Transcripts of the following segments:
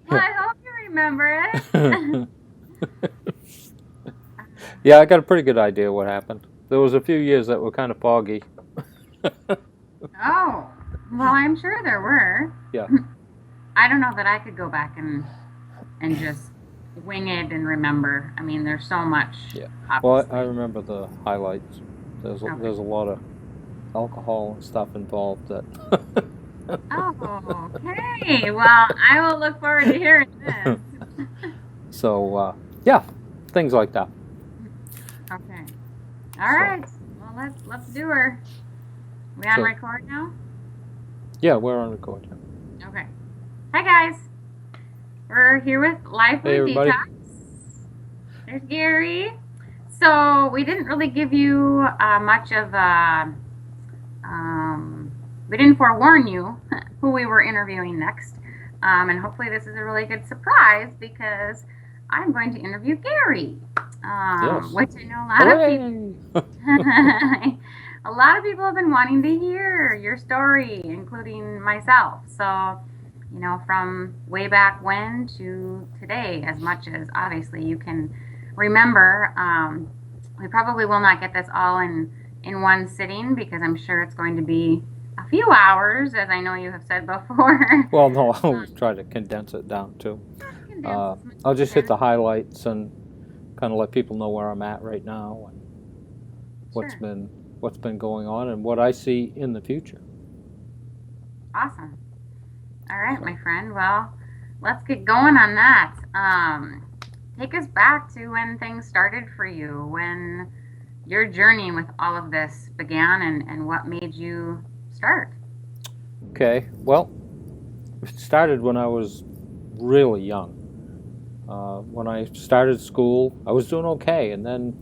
Well, I hope you remember it. Yeah, I got a pretty good idea what happened. There was a few years that were kind of foggy. Oh, well, I'm sure there were. Yeah. I don't know that I could go back and just wing it and remember. I mean, there's so much, Yeah. Well, I obviously. remember the highlights. Okay. There's a lot of alcohol and stuff involved that. Oh, okay. Well, I will look forward to hearing this. So yeah, things like that. Okay. All So right. Well, let's do her. We on so record now? yeah, we're on record. Okay. Hi guys. We're here with Live Hey Food everybody. Detox. There's Gary. So we didn't really give you much of a. We didn't forewarn you who we were interviewing next, and hopefully this is a really good surprise because I'm going to interview Gary, Yes. which I know a lot of people. Hooray! A lot of people have been wanting to hear your story, including myself. So, from way back when to today, as much as obviously you can remember. We probably will not get this all in one sitting because I'm sure it's going to be a few hours, as I know you have said before. Well, no, I'll try to condense it down too. Condense as much I'll as you just hit the can. highlights and kind of let people know where I'm at right now and what's Sure. been what's been going on and what I see in the future. Awesome. All right, So, my friend. Well, let's get going on that. Take us back to when things started for you, when your journey with all of this began, and what made you start. okay, well, it started when I was really young. When I started school, I was doing okay, and then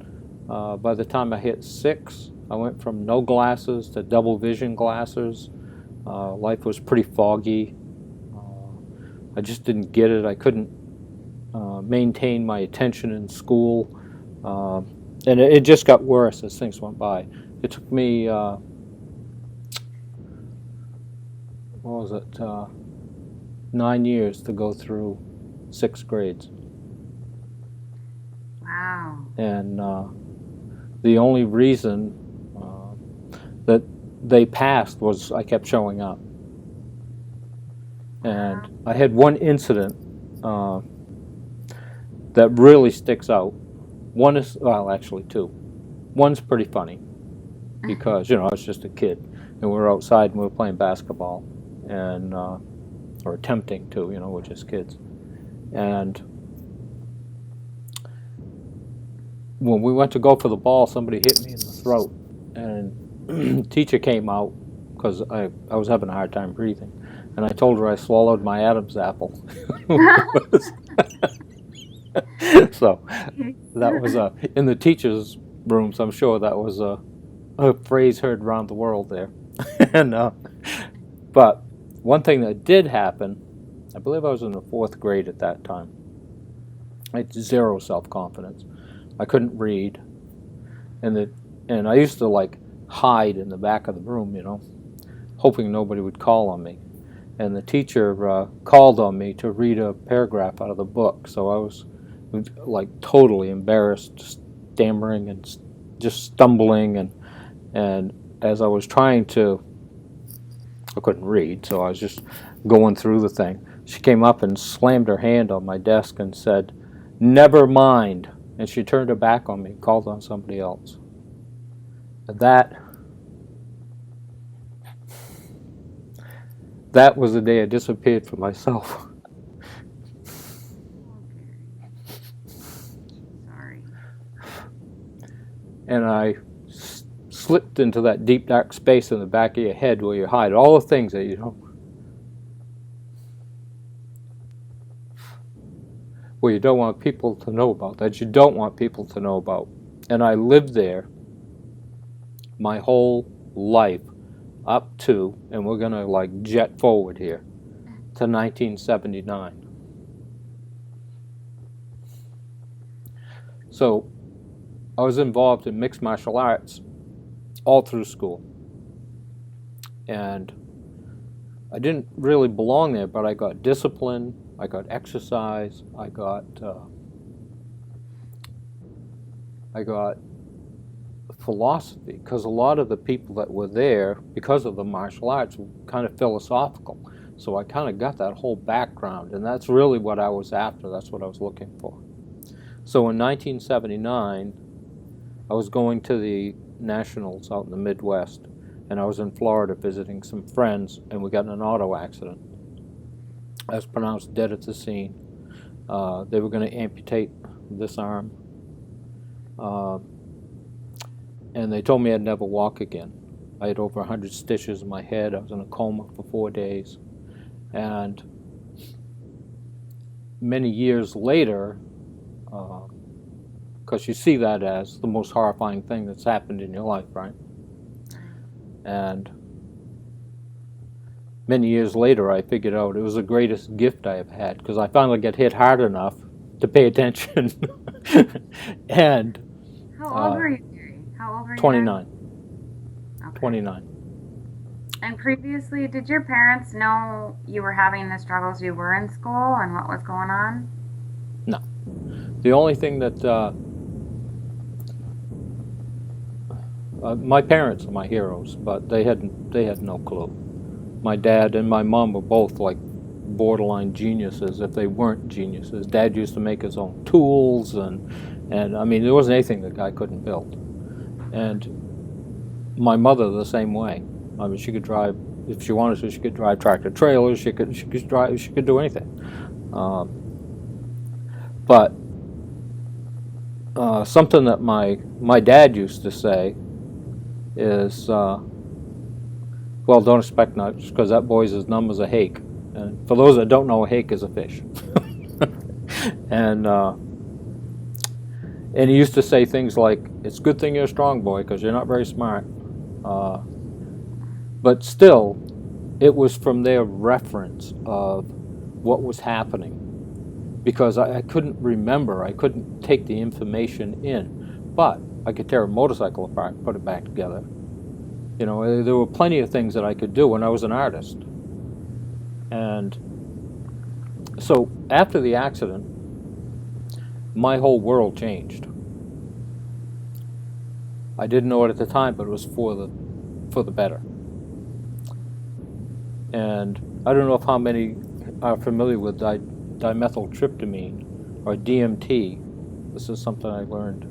by the time I hit 6, I went from no glasses to double vision glasses. Life was pretty foggy. I just didn't get it. I couldn't maintain my attention in school, and it just got worse as things went by. It took me, what was it, 9 years to go through 6 grades. Wow. And the only reason that they passed was I kept showing up. Wow. And I had one incident that really sticks out. One is, well, actually two. One's pretty funny because, I was just a kid and we were outside and we were playing basketball and, or attempting to, we're just kids. And when we went to go for the ball, somebody hit me in the throat, and teacher came out because I was having a hard time breathing, and I told her I swallowed my Adam's apple. So that was in the teachers' rooms. I'm sure that was a phrase heard around the world there. And but one thing that did happen, I believe I was in the 4th grade at that time. I had zero self-confidence. I couldn't read, and I used to like hide in the back of the room, hoping nobody would call on me. And the teacher called on me to read a paragraph out of the book, so I was like totally embarrassed, stammering and just stumbling, and as I was trying to, I couldn't read, so I was just going through the thing. She came up and slammed her hand on my desk and said, "Never mind." And she turned her back on me, called on somebody else. That was the day I disappeared from myself. Sorry. And I slipped into that deep dark space in the back of your head where you hide all the things that where you don't want people to know about, that you don't want people to know about. And I lived there my whole life up to, and we're going to like jet forward here, to 1979. So I was involved in mixed martial arts all through school. And I didn't really belong there, but I got discipline. I got exercise, I got philosophy, because a lot of the people that were there, because of the martial arts, were kind of philosophical. So I kind of got that whole background, and that's really what I was after. That's what I was looking for. So in 1979, I was going to the Nationals out in the Midwest, and I was in Florida visiting some friends, and we got in an auto accident. I was pronounced dead at the scene. They were going to amputate this arm. And they told me I'd never walk again. I had over 100 stitches in my head. I was in a coma for 4 days. And many years later, because you see that as the most horrifying thing that's happened in your life, right? And many years later, I figured out it was the greatest gift I have had, because I finally got hit hard enough to pay attention. And How old were you, Jerry? How old were you? 29. then? Okay. 29. And previously, did your parents know you were having the struggles you were in school and what was going on? No. The only thing that my parents are my heroes, but they had no clue. My dad and my mom were both like borderline geniuses, if they weren't geniuses. Dad used to make his own tools, and I mean, there wasn't anything the guy couldn't build. And my mother the same way. I mean, she could drive, if she wanted to, she could drive tractor trailers. She could do anything. But something that my dad used to say is, well, don't expect much, because that boy's as numb as a hake. And for those that don't know, a hake is a fish. And he used to say things like, "It's a good thing you're a strong boy, because you're not very smart." But still, it was from their reference of what was happening, because I couldn't remember, I couldn't take the information in, but I could tear a motorcycle apart and put it back together. You know, there were plenty of things that I could do when I was an artist. And so after the accident, my whole world changed. I didn't know it at the time, but it was for the better. And I don't know if how many are familiar with dimethyltryptamine, or DMT. This is something I learned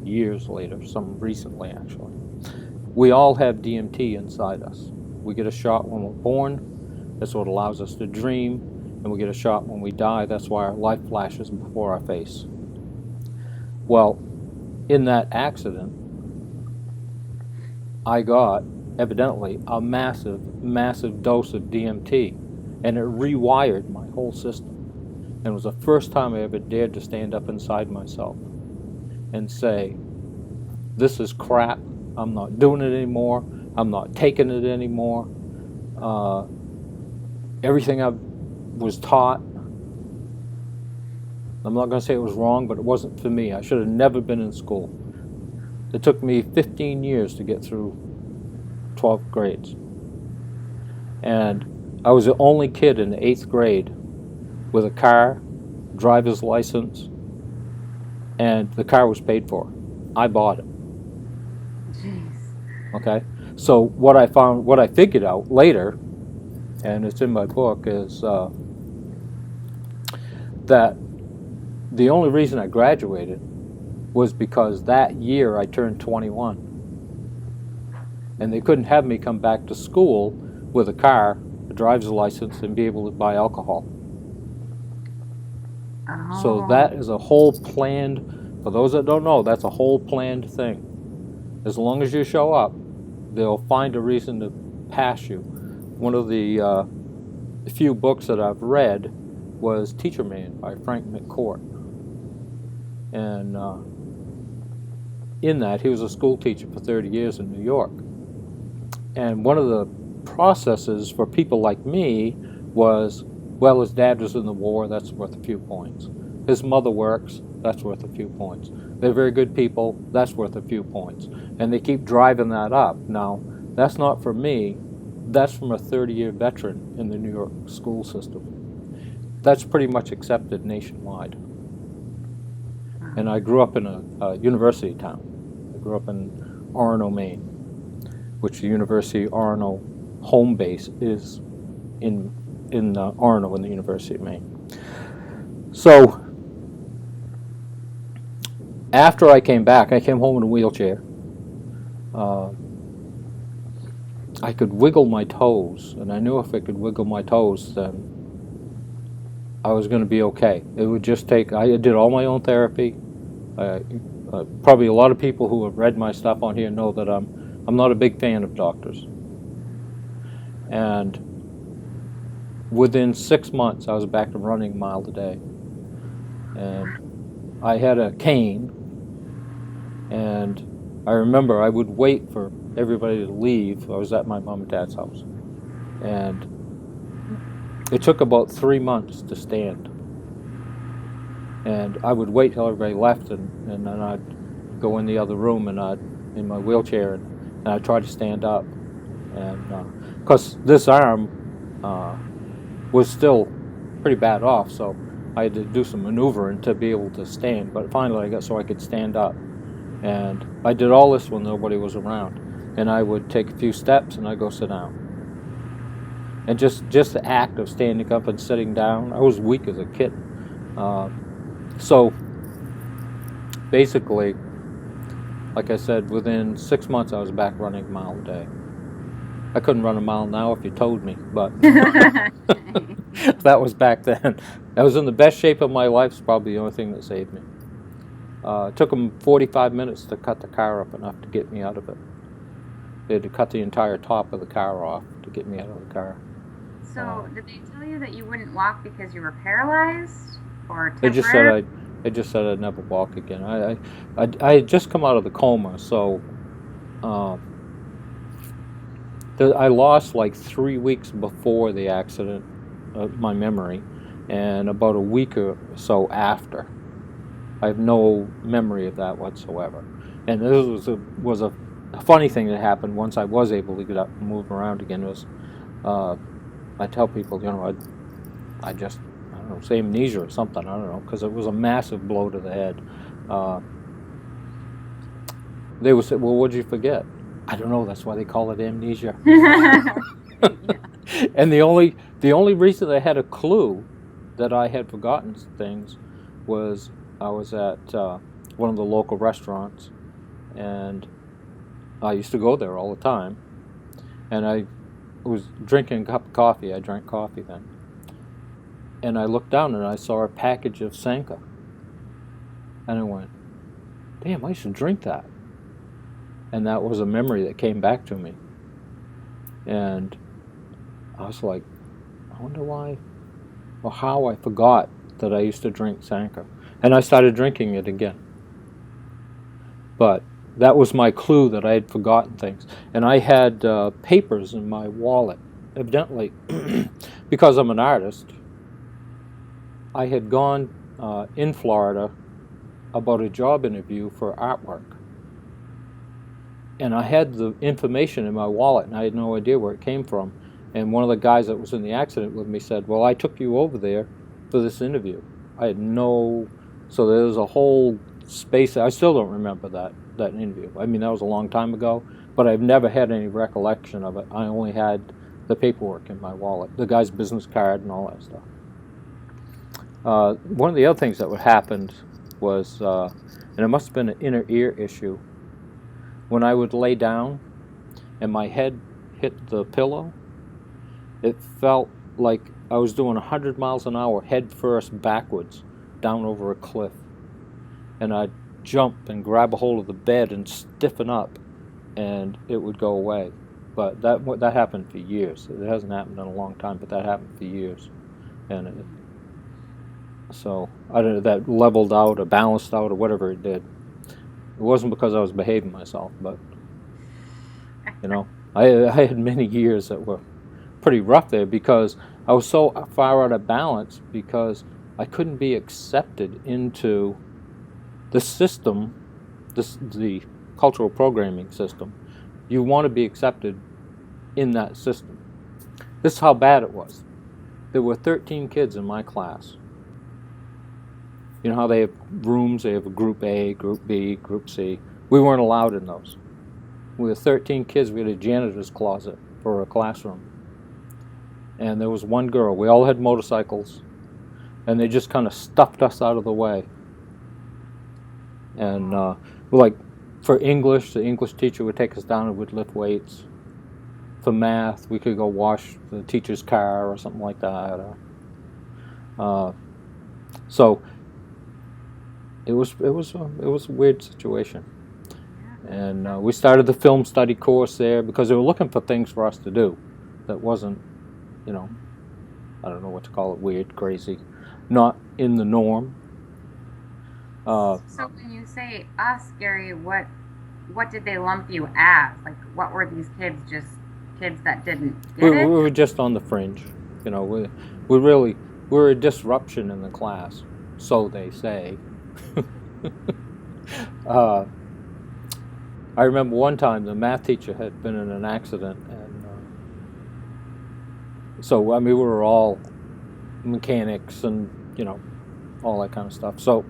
years later, some recently actually. We all have DMT inside us. We get a shot when we're born. That's what allows us to dream. And we get a shot when we die. That's why our life flashes before our face. Well, in that accident, I got, evidently, a massive, massive dose of DMT. And it rewired my whole system. And it was the first time I ever dared to stand up inside myself and say, "This is crap. I'm not doing it anymore. I'm not taking it anymore. Everything I was taught, I'm not going to say it was wrong, but it wasn't for me. I should have never been in school." It took me 15 years to get through 12th grades. And I was the only kid in the 8th grade with a car, driver's license, and the car was paid for. I bought it. Jeez. Okay? So what I figured out later, and it's in my book, is that the only reason I graduated was because that year I turned 21. And they couldn't have me come back to school with a car, a driver's license, and be able to buy alcohol. Oh. So that is a whole planned, for those that don't know, that's a whole planned thing. As long as you show up, they'll find a reason to pass you. One of the few books that I've read was Teacher Man by Frank McCourt. And in that, he was a school teacher for 30 years in New York. And one of the processes for people like me was, well, his dad was in the war, that's worth a few points. His mother works, that's worth a few points. They're very good people, that's worth a few points. And they keep driving that up. Now, that's not for me, that's from a 30-year veteran in the New York school system. that's pretty much accepted nationwide. And I grew up in a university town. I grew up in Orono, Maine, which the University of Orono home base is in Orono in the University of Maine. So after I came back, I came home in a wheelchair. I could wiggle my toes, and I knew if I could wiggle my toes, then I was going to be okay. It would just take, I did all my own therapy. Probably a lot of people who have read my stuff on here know that I'm not a big fan of doctors. And within 6 months, I was back to running a mile a day. And I had a cane, and I remember I would wait for everybody to leave. I was at my mom and dad's house. And it took about 3 months to stand. And I would wait till everybody left, and then I'd go in the other room, and in my wheelchair, and I'd try to stand up. And because this arm was still pretty bad off, so I had to do some maneuvering to be able to stand. But finally I got so I could stand up. And I did all this when nobody was around. And I would take a few steps, and I'd go sit down. And just the act of standing up and sitting down, I was weak as a kid. So basically, like I said, within 6 months I was back running a mile a day. I couldn't run a mile now if you told me, but that was back then. I was in the best shape of my life. It's probably the only thing that saved me. It took them 45 minutes to cut the car up enough to get me out of it. They had to cut the entire top of the car off to get me out of the car. So did they tell you that you wouldn't walk because you were paralyzed? Or They just said I'd never walk again. I had just come out of the coma, so I lost like 3 weeks before the accident, my memory, and about a week or so after. I have no memory of that whatsoever. And this was a funny thing that happened once I was able to get up and move around again. Was I tell people, I just, I don't know, say amnesia or something, I don't know, because it was a massive blow to the head. They would say, well, what did you forget? I don't know, that's why they call it amnesia. And the only reason I had a clue that I had forgotten things was I was at one of the local restaurants, and I used to go there all the time, and I was drinking a cup of coffee. I drank coffee then. And I looked down and I saw a package of Sanka. And I went, damn, I should drink that. And that was a memory that came back to me. And I was like, I wonder why, or how I forgot that I used to drink Sanka. And I started drinking it again. But that was my clue that I had forgotten things. And I had papers in my wallet. Evidently, because I'm an artist, I had gone in Florida about a job interview for artwork. And I had the information in my wallet, and I had no idea where it came from. And one of the guys that was in the accident with me said, well, I took you over there for this interview. I had no... So there was a whole space. I still don't remember that interview. I mean, that was a long time ago, but I've never had any recollection of it. I only had the paperwork in my wallet, the guy's business card and all that stuff. One of the other things that would happen was, and it must have been an inner ear issue, when I would lay down and my head hit the pillow, it felt like I was doing 100 miles an hour head first backwards down over a cliff. And I'd jump and grab a hold of the bed and stiffen up, and it would go away. But that happened for years. It hasn't happened in a long time, but that happened for years. And so I don't know, that leveled out or balanced out or whatever it did. It wasn't because I was behaving myself, but I had many years that were pretty rough there because I was so far out of balance because I couldn't be accepted into the system, the cultural programming system. You want to be accepted in that system. This is how bad it was. there were 13 kids in my class. You know how they have rooms, they have a group A, group B, group C. We weren't allowed in those. We were 13 kids, we had a janitor's closet for a classroom. And there was one girl, we all had motorcycles, and they just kind of stuffed us out of the way. And like for English, the English teacher would take us down and would lift weights. For math, we could go wash the teacher's car or something like that. So it was a weird situation. And we started the film study course there because they were looking for things for us to do that wasn't, you know, I don't know what to call it, weird, crazy, not in the norm. So when you say us, Gary, what did they lump you as? Like, what were these kids? Just kids that didn't get it? We were just on the fringe. You know, we were a disruption in the class, so they say. I remember one time the math teacher had been in an accident, and so I mean we were all mechanics and, you know, all that kind of stuff. So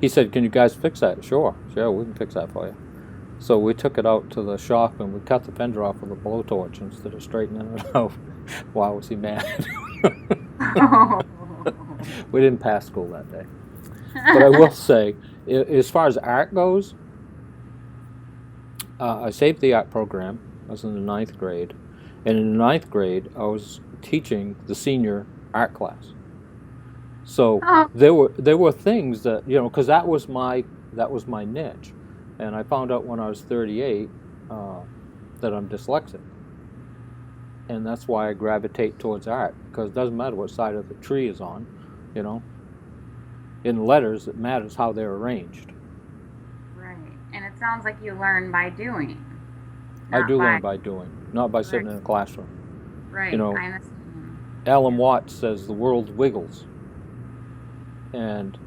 he said, "Can you guys fix that?" Sure, we can fix that for you. So we took it out to the shop and we cut the fender off with a blowtorch instead of straightening it out. Why was he mad? We didn't pass school that day. But I will say, as far as art goes, I saved the art program. I was in the 9th grade. And in the 9th grade, I was teaching the senior art class. So there were things that, you know, because that was my niche. And I found out when I was 38 that I'm dyslexic. And that's why I gravitate towards art, because it doesn't matter what side of the tree is on, you know. In letters, it matters how they're arranged. Right. And it sounds like you learn by doing. I do learn by doing, not by sitting in a classroom. Right. You know, I understand. Alan Watts says the world wiggles. And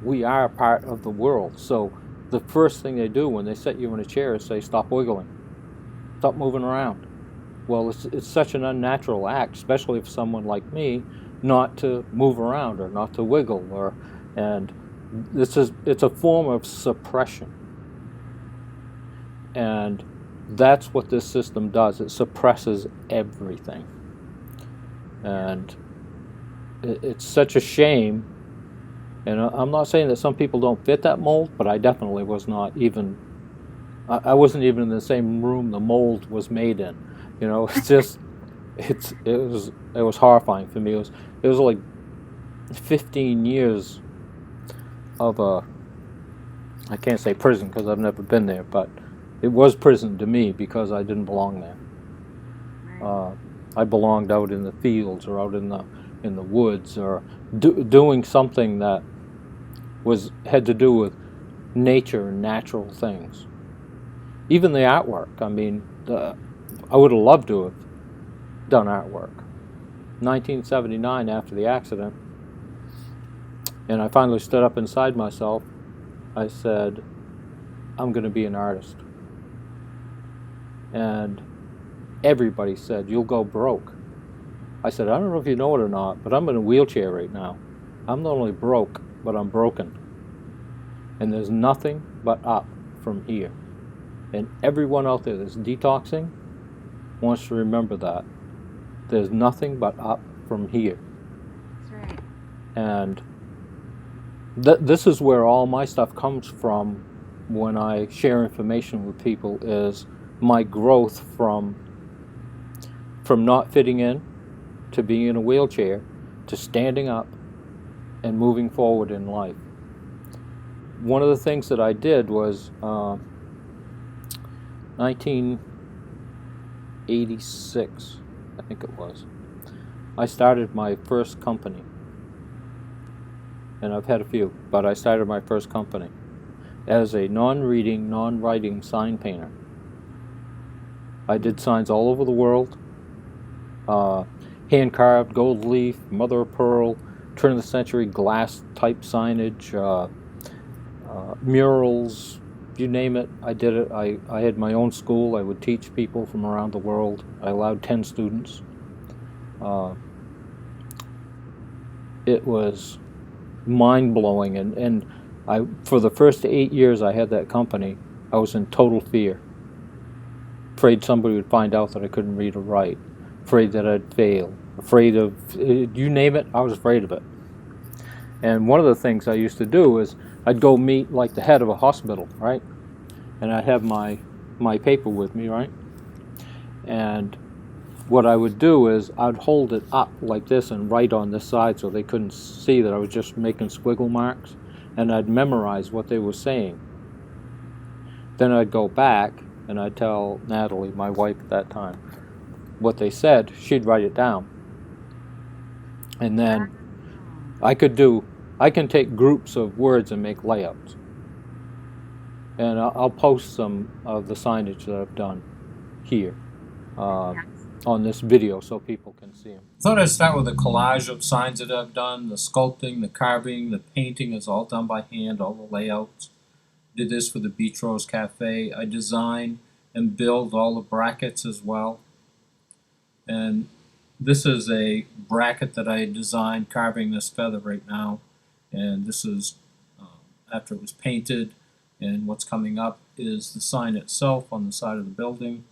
we are a part of the world. So the first thing they do when they set you in a chair is say, stop wiggling. Stop moving around. Well, it's such an unnatural act, especially for someone like me, not to move around or not to wiggle, and it's a form of suppression. And that's what this system does. It suppresses everything. And it's such a shame. And I'm not saying that some people don't fit that mold, but I definitely was not even, I wasn't even in the same room the mold was made in. You know, it's just, it was horrifying for me. It was like 15 years of I can't say prison because I've never been there, but it was prison to me because I didn't belong there. I belonged out in the fields or out in the woods or doing something that had to do with nature and natural things. Even the artwork. I mean, I would have loved to have done artwork. 1979, after the accident, and I finally stood up inside myself, I said, I'm going to be an artist. And everybody said, you'll go broke. I said, I don't know if you know it or not, but I'm in a wheelchair right now. I'm not only broke, but I'm broken. And there's nothing but up from here. And everyone out there that's detoxing wants to remember that. There's nothing but up from here. That's right. And this is where all my stuff comes from when I share information with people, is my growth from not fitting in to being in a wheelchair to standing up and moving forward in life. One of the things that I did was 1986, I think it was. I started my first company. And I've had a few, but I started my first company as a non-reading, non-writing sign painter. I did signs all over the world. Hand-carved, gold leaf, mother of pearl, turn-of-the-century glass-type signage, murals, you name it, I did it. I had my own school. I would teach people from around the world. I allowed 10 students. it was mind-blowing. And for the first 8 years I had that company, I was in total fear. Afraid somebody would find out that I couldn't read or write. Afraid that I'd fail. Afraid of, you name it, I was afraid of it. And one of the things I used to do is I'd go meet like the head of a hospital, right? And I'd have my paper with me, right? And what I would do is I'd hold it up like this and write on this side so they couldn't see that I was just making squiggle marks, and I'd memorize what they were saying. Then I'd go back and I'd tell Natalie, my wife at that time, what they said. She'd write it down. And then I can take groups of words and make layouts. And I'll post some of the signage that I've done here on this video so people can see them. I thought I'd start with a collage of signs that I've done. The sculpting, the carving, the painting is all done by hand, all the layouts. Did this for the Beach Rose Cafe. I design and build all the brackets as well. And this is a bracket that I designed carving this feather right now. And this is after it was painted. And what's coming up is the sign itself on the side of the building.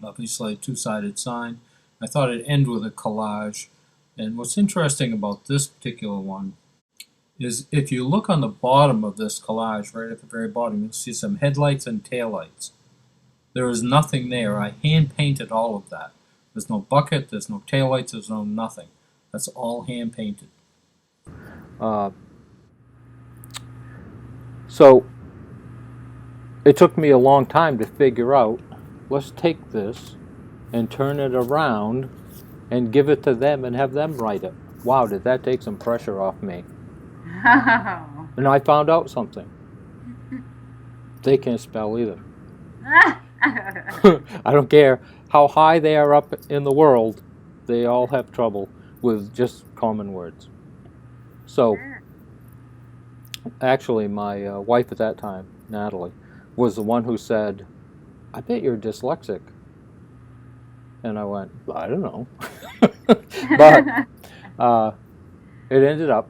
Obviously a two-sided sign. I thought I'd end with a collage. And what's interesting about this particular one is if you look on the bottom of this collage, right at the very bottom, you'll see some headlights and taillights. There is nothing there. I hand painted all of that. There's no bucket, there's no taillights, there's no nothing. That's all hand painted. So it took me a long time to figure out, let's take this and turn it around and give it to them and have them write it. Wow, did that take some pressure off me. And I found out something. They can't spell either. I don't care how high they are up in the world, they all have trouble with just common words. So actually my wife at that time, Natalie, was the one who said, I bet you're dyslexic. And I went, I don't know. But it ended up,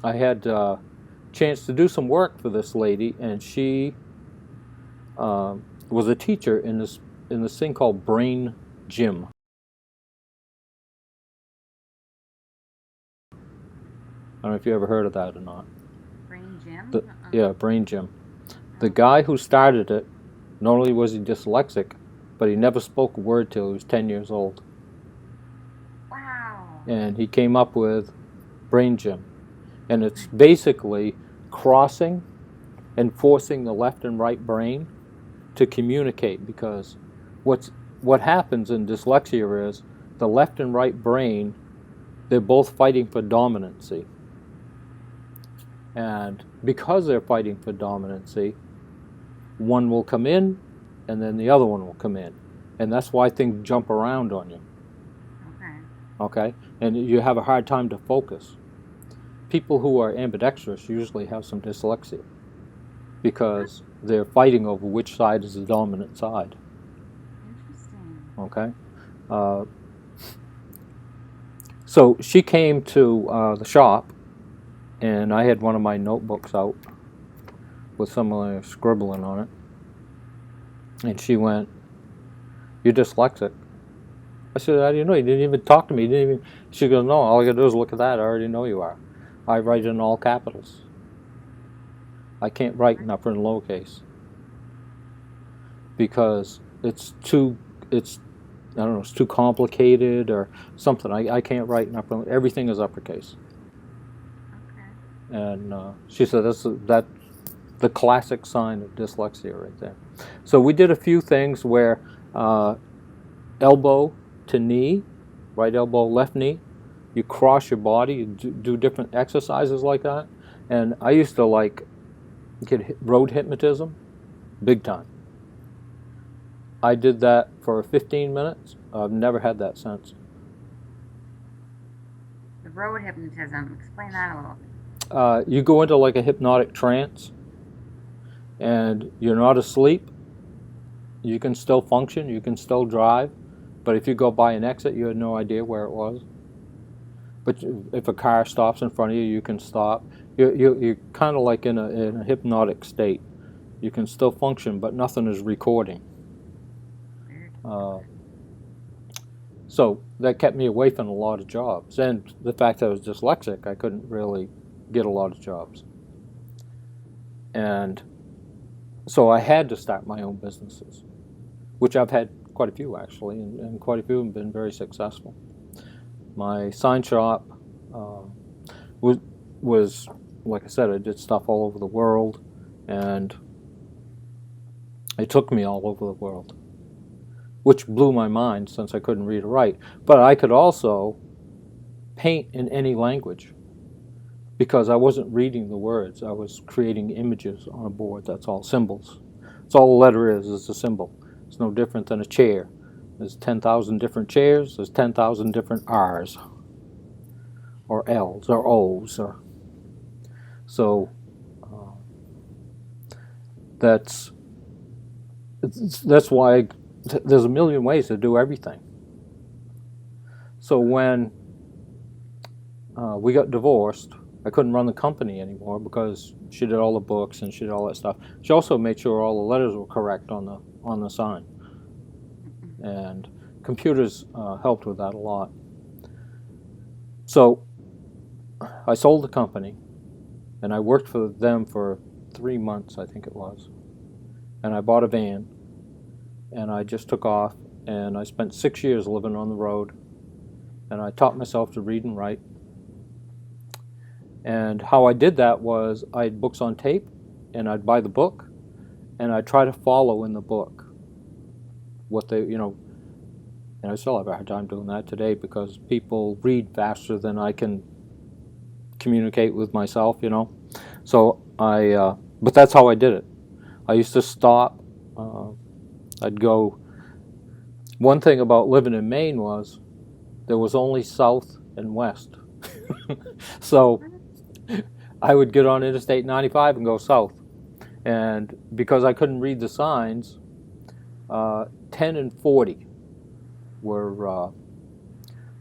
I had a chance to do some work for this lady, and she was a teacher in this thing called Brain Gym. I don't know if you ever heard of that or not. Brain Gym? Yeah, Brain Gym. The guy who started it, not only was he dyslexic, but he never spoke a word till he was 10 years old. Wow. And he came up with Brain Gym. And it's basically crossing and forcing the left and right brain to communicate, because what happens in dyslexia is the left and right brain, they're both fighting for dominancy. And because they're fighting for dominancy, one will come in and then the other one will come in. And that's why things jump around on you. Okay? And you have a hard time to focus. People who are ambidextrous usually have some dyslexia because they're fighting over which side is the dominant side. Interesting. Okay? So she came to the shop, and I had one of my notebooks out with some of my scribbling on it. And she went, you're dyslexic. I said, how do you know? You didn't even talk to me. You didn't even. She goes, no, all I gotta do is look at that. I already know you are. I write in all capitals. I can't write in upper and lowercase because it's too complicated or something. I can't write in upper. Everything is uppercase. Okay. And she said that's the classic sign of dyslexia right there. So we did a few things where elbow to knee, right elbow, left knee. You cross your body, you do different exercises like that. And I used to get road hypnotism, big time. I did that for 15 minutes. I've never had that since. The road hypnotism, explain that a little bit. You go into like a hypnotic trance and you're not asleep. You can still function, you can still drive, but if you go by an exit, you had no idea where it was. But if a car stops in front of you, you can stop. You're kind of like in a hypnotic state. You can still function, but nothing is recording. So that kept me away from a lot of jobs. And the fact that I was dyslexic, I couldn't really get a lot of jobs. And so I had to start my own businesses, which I've had quite a few actually, and quite a few have been very successful. My sign shop was, like I said, I did stuff all over the world, and it took me all over the world, which blew my mind since I couldn't read or write. But I could also paint in any language because I wasn't reading the words. I was creating images on a board. That's all, symbols. That's all a letter is a symbol. It's no different than a chair. There's 10,000 different chairs. There's 10,000 different R's or L's or O's. So that's why there's a million ways to do everything. So when we got divorced, I couldn't run the company anymore because she did all the books and she did all that stuff. She also made sure all the letters were correct on the sign. And computers helped with that a lot. So I sold the company, and I worked for them for 3 months, I think it was. And I bought a van, and I just took off, and I spent 6 years living on the road, and I taught myself to read and write. And how I did that was I had books on tape, and I'd buy the book, and I'd try to follow in the book what they, and I still have a hard time doing that today because people read faster than I can communicate with myself, So but that's how I did it. I used to stop. I'd go. One thing about living in Maine was there was only south and west. So I would get on Interstate 95 and go south. And because I couldn't read the signs, 10 and 40 were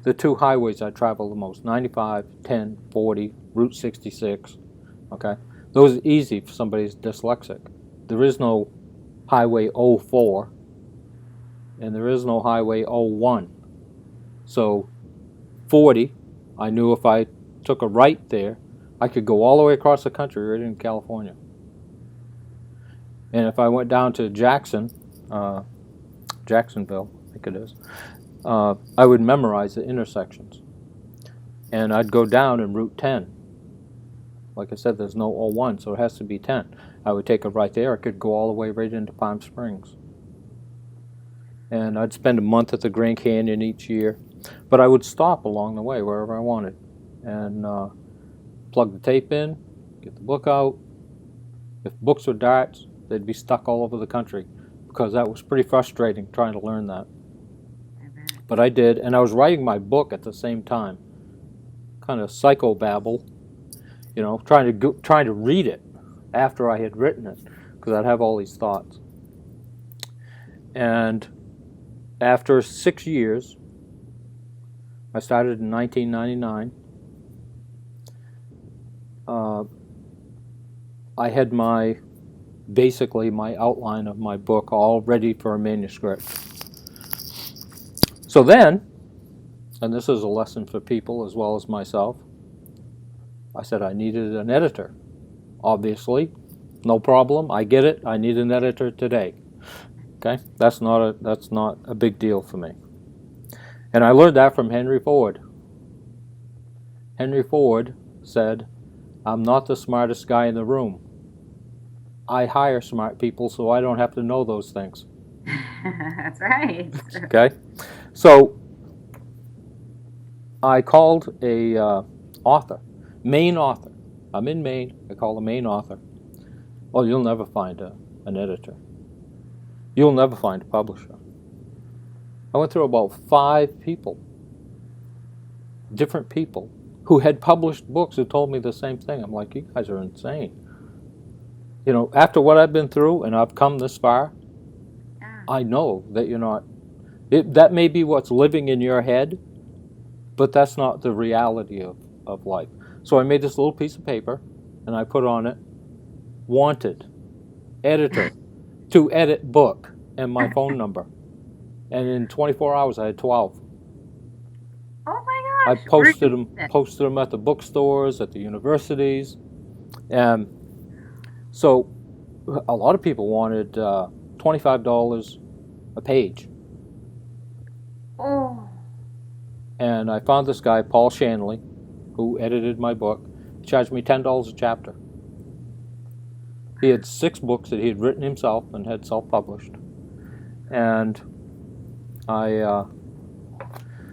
the two highways I traveled the most. 95, 10, 40, Route 66. Okay? Those are easy for somebody who's dyslexic. There is no Highway 04, and there is no Highway 01. So 40, I knew if I took a right there, I could go all the way across the country right in California. And if I went down to Jacksonville, I think it is, I would memorize the intersections. And I'd go down in Route 10. Like I said, there's no 01, so it has to be 10. I would take a right there. I could go all the way right into Palm Springs. And I'd spend a month at the Grand Canyon each year. But I would stop along the way wherever I wanted and plug the tape in, get the book out. If books were darts, they'd be stuck all over the country because that was pretty frustrating trying to learn that. But I did, and I was writing my book at the same time. Kind of psychobabble, trying to read it after I had written it because I'd have all these thoughts. And after 6 years, I started in 1999. I had basically my outline of my book all ready for a manuscript. So then, and this is a lesson for people as well as myself, I said I needed an editor. Obviously, no problem. I get it. I need an editor today. Okay, that's not a big deal for me. And I learned that from Henry Ford. Henry Ford said, "I'm not the smartest guy in the room. I hire smart people so I don't have to know those things." That's right. Okay, so I called a author, Maine author. I'm in Maine. I call the Maine author. Well, you'll never find an editor. You'll never find a publisher. I went through about 5 people, different people, who had published books who told me the same thing. I'm like, you guys are insane. After what I've been through and I've come this far, I know that you're not. That may be what's living in your head, but that's not the reality of life. So I made this little piece of paper, and I put on it, wanted, editor, to edit book, and my phone number. And in 24 hours, I had 12. Oh my I gosh. posted them at the bookstores, at the universities. And so a lot of people wanted $25 a page. Oh. And I found this guy, Paul Shanley, who edited my book. He charged me $10 a chapter. He had 6 books that he had written himself and had self-published. And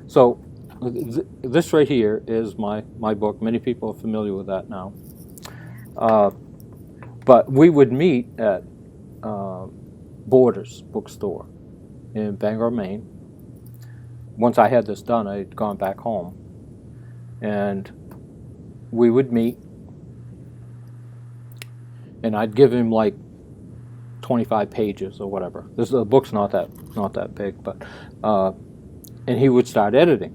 so this right here is my book. Many people are familiar with that now. But we would meet at Borders bookstore in Bangor, Maine. Once I had this done, I had gone back home. And we would meet, and I'd give him like 25 pages or whatever. The book's not that big, but and he would start editing.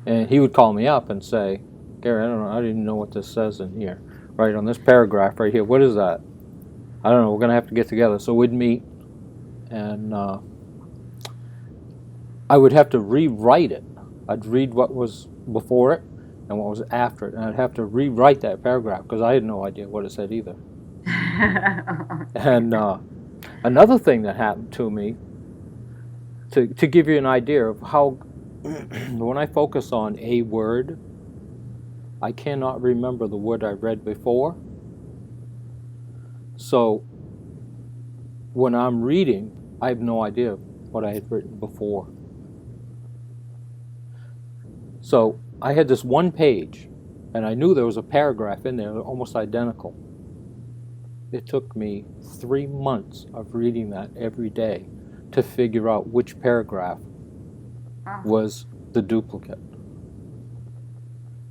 And he would call me up and say, "Gary, I didn't know what this says in here. Right on this paragraph right here. What is that? I don't know. We're gonna have to get together." So we'd meet, and I would have to rewrite it. I'd read what was before it and what was after it, and I'd have to rewrite that paragraph because I had no idea what it said either. And another thing that happened to me, to give you an idea of how, when I focus on a word, I cannot remember the word I read before. So when I'm reading, I have no idea what I had written before. So I had this one page, and I knew there was a paragraph in there almost identical. It took me 3 months of reading that every day to figure out which paragraph was the duplicate.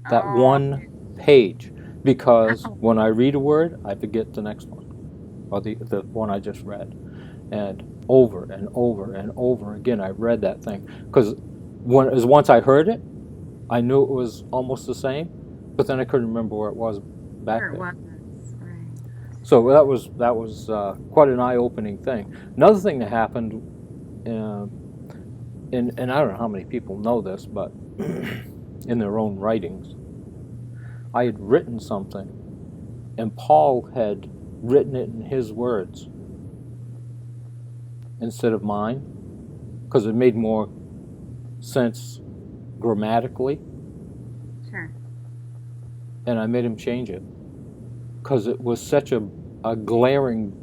That one page, because when I read a word, I forget the next one, or the one I just read. And over and over and over again, I read that thing. Because once I heard it, I knew it was almost the same, but then I couldn't remember where it was back there. Right. So that was quite an eye-opening thing. Another thing that happened, and I don't know how many people know this, but in their own writings, I had written something, and Paul had written it in his words instead of mine, because it made more sense grammatically. Sure. And I made him change it because it was such a glaring,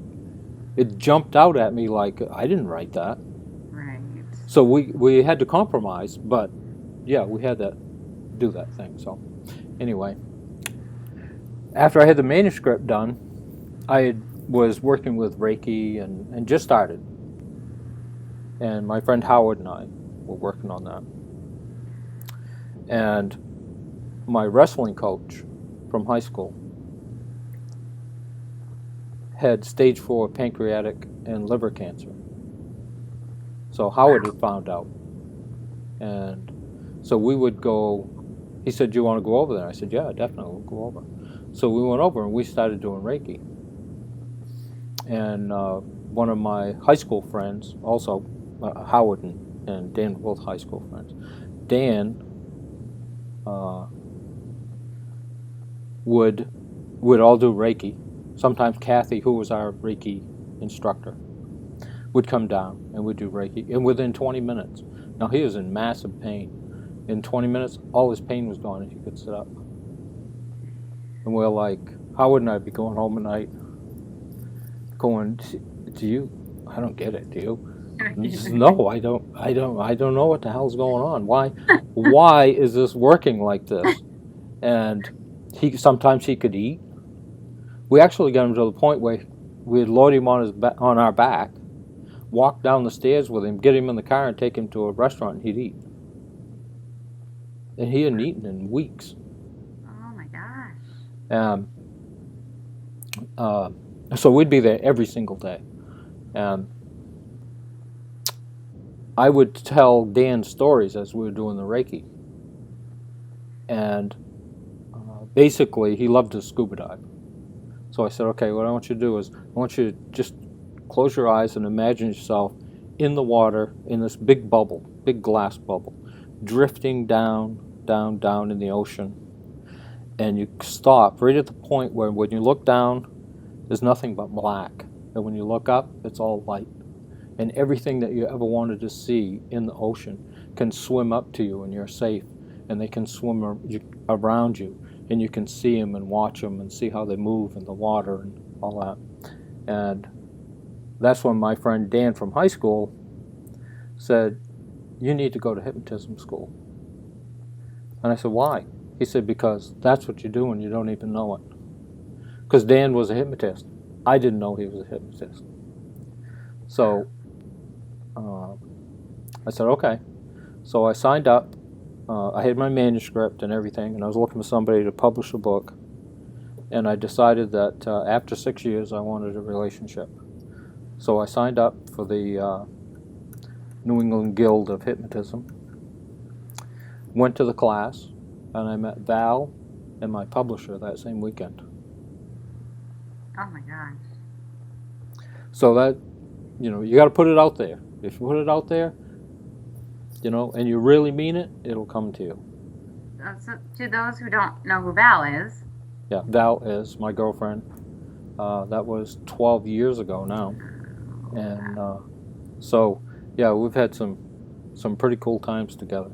it jumped out at me like I didn't write that. Right. So we had to compromise, but yeah, we had to do that thing. So anyway, after I had the manuscript done, I was working with Reiki and just started. And my friend Howard and I were working on that. And my wrestling coach from high school had stage 4 pancreatic and liver cancer. So Howard had found out. And so we would go, he said, "Do you want to go over there?" I said, "Yeah, definitely, we'll go over." So we went over and we started doing Reiki. And one of my high school friends, also Howard and Dan were both high school friends. Dan would all do Reiki. Sometimes Kathy, who was our Reiki instructor, would come down and we'd do Reiki. And within 20 minutes, now he was in massive pain. In 20 minutes, all his pain was gone and he could sit up. And we're like, Howard and I'd be going home at night, going, I don't get it, do you? And he says, "No, I don't know what the hell's going on. Why is this working like this?" And sometimes he could eat. We actually got him to the point where we'd load him on our back, walk down the stairs with him, get him in the car, and take him to a restaurant, and he'd eat. And he hadn't eaten in weeks. Oh my gosh. So we'd be there every single day. I would tell Dan stories as we were doing the Reiki. And basically, he loved to scuba dive. So I said, okay, what I want you to do is, I want you to just close your eyes and imagine yourself in the water, in this big bubble, big glass bubble, drifting down, down, down in the ocean. And you stop right at the point where when you look down, there's nothing but black. And when you look up, it's all light. And everything that you ever wanted to see in the ocean can swim up to you and you're safe. And they can swim around you. And you can see them and watch them and see how they move in the water and all that. And that's when my friend Dan from high school said, you need to go to hypnotism school. And I said, why? He said, because that's what you do and you don't even know it. Because Dan was a hypnotist. I didn't know he was a hypnotist. So I said, okay. So I signed up. I had my manuscript and everything, and I was looking for somebody to publish a book. And I decided that after 6 years, I wanted a relationship. So I signed up for the New England Guild of Hypnotism. Went to the class, and I met Val and my publisher that same weekend. Oh my gosh. So that, you got to put it out there. If you put it out there, and you really mean it, it'll come to you. So to those who don't know who Val is. Yeah, Val is my girlfriend. That was 12 years ago now. And so, yeah, we've had some pretty cool times together.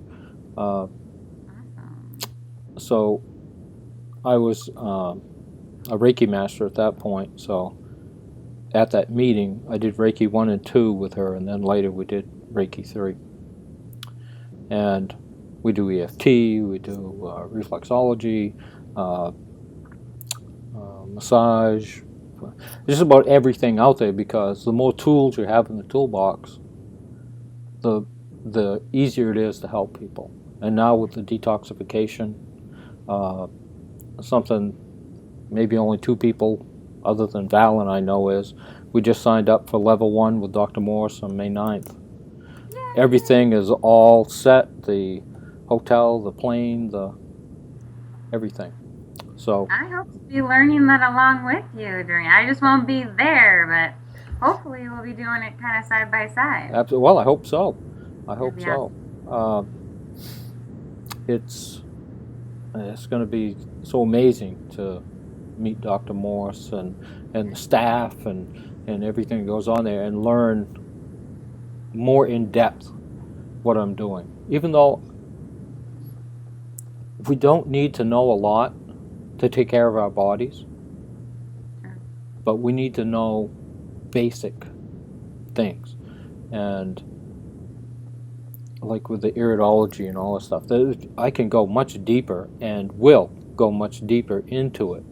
So I was a Reiki master at that point. So at that meeting, I did Reiki 1 and 2 with her, and then later we did Reiki 3. And we do EFT, we do reflexology, massage, just about everything out there, because the more tools you have in the toolbox, the easier it is to help people. And now with the detoxification, something maybe only 2 people other than Val and I know is, we just signed up for level 1 with Dr. Morris on May 9th. Everything is all set, the hotel, the plane, everything. So I hope to be learning that along with you I just won't be there, but hopefully we'll be doing it kind of side by side. Absolutely. Well, I hope so. Awesome. It's going to be so amazing to meet Dr. Morse and the staff and everything that goes on there, and learn more in depth what I'm doing. Even though we don't need to know a lot to take care of our bodies, but we need to know basic things. And like with the Iridology and all this stuff, I can go much deeper and will go much deeper into it.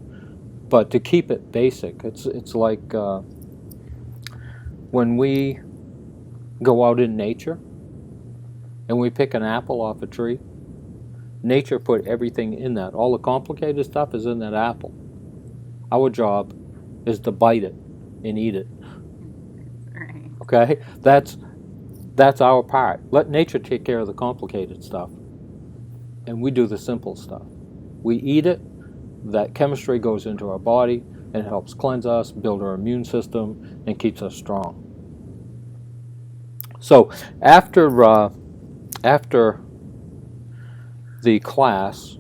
But to keep it basic, it's like when we go out in nature and we pick an apple off a tree, nature put everything in that. All the complicated stuff is in that apple. Our job is to bite it and eat it. Right. Okay? That's our part. Let nature take care of the complicated stuff, and we do the simple stuff. We eat it, that chemistry goes into our body and helps cleanse us, build our immune system, and keeps us strong. So after the class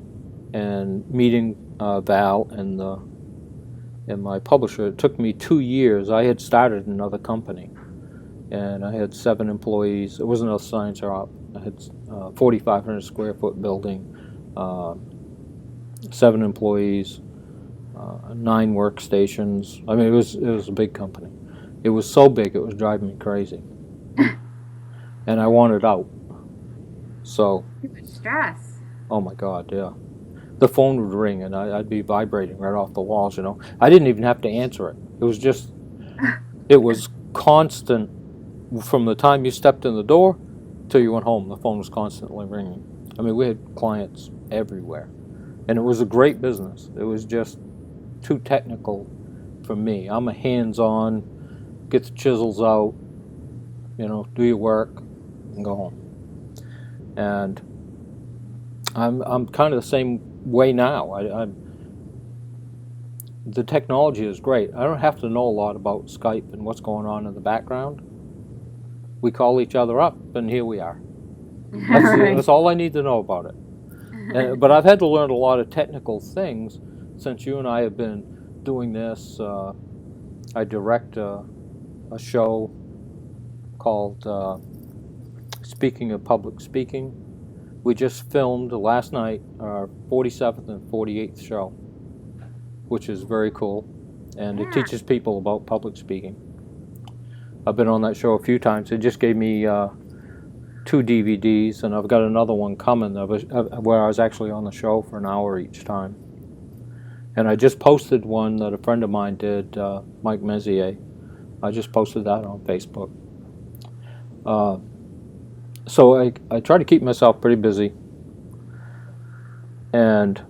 and meeting Val and my publisher, it took me 2 years. I had started another company, and I had 7 employees. It wasn't a science shop. I had 4,500 square foot building, 7 employees, 9 workstations. I mean, it was a big company. It was so big it was driving me crazy, and I wanted out. So. Too much stress. Oh my God, yeah. The phone would ring and I'd be vibrating right off the walls, I didn't even have to answer it. It was just, it was constant from the time you stepped in the door till you went home. The phone was constantly ringing. I mean, we had clients everywhere. And it was a great business. It was just too technical for me. I'm a hands-on, get the chisels out, do your work, and go home. And I'm kind of the same way now. The technology is great. I don't have to know a lot about Skype and what's going on in the background. We call each other up, and here we are. That's all I need to know about it. But I've had to learn a lot of technical things since you and I have been doing this. I direct a show called Speaking of Public Speaking. We just filmed last night our 47th and 48th show, which is very cool, and it teaches people about public speaking. I've been on that show a few times. It just gave me 2 DVDs, and I've got another one coming where I was actually on the show for an hour each time. And I just posted one that a friend of mine did, Mike Mezier. I just posted that on Facebook. So I try to keep myself pretty busy. And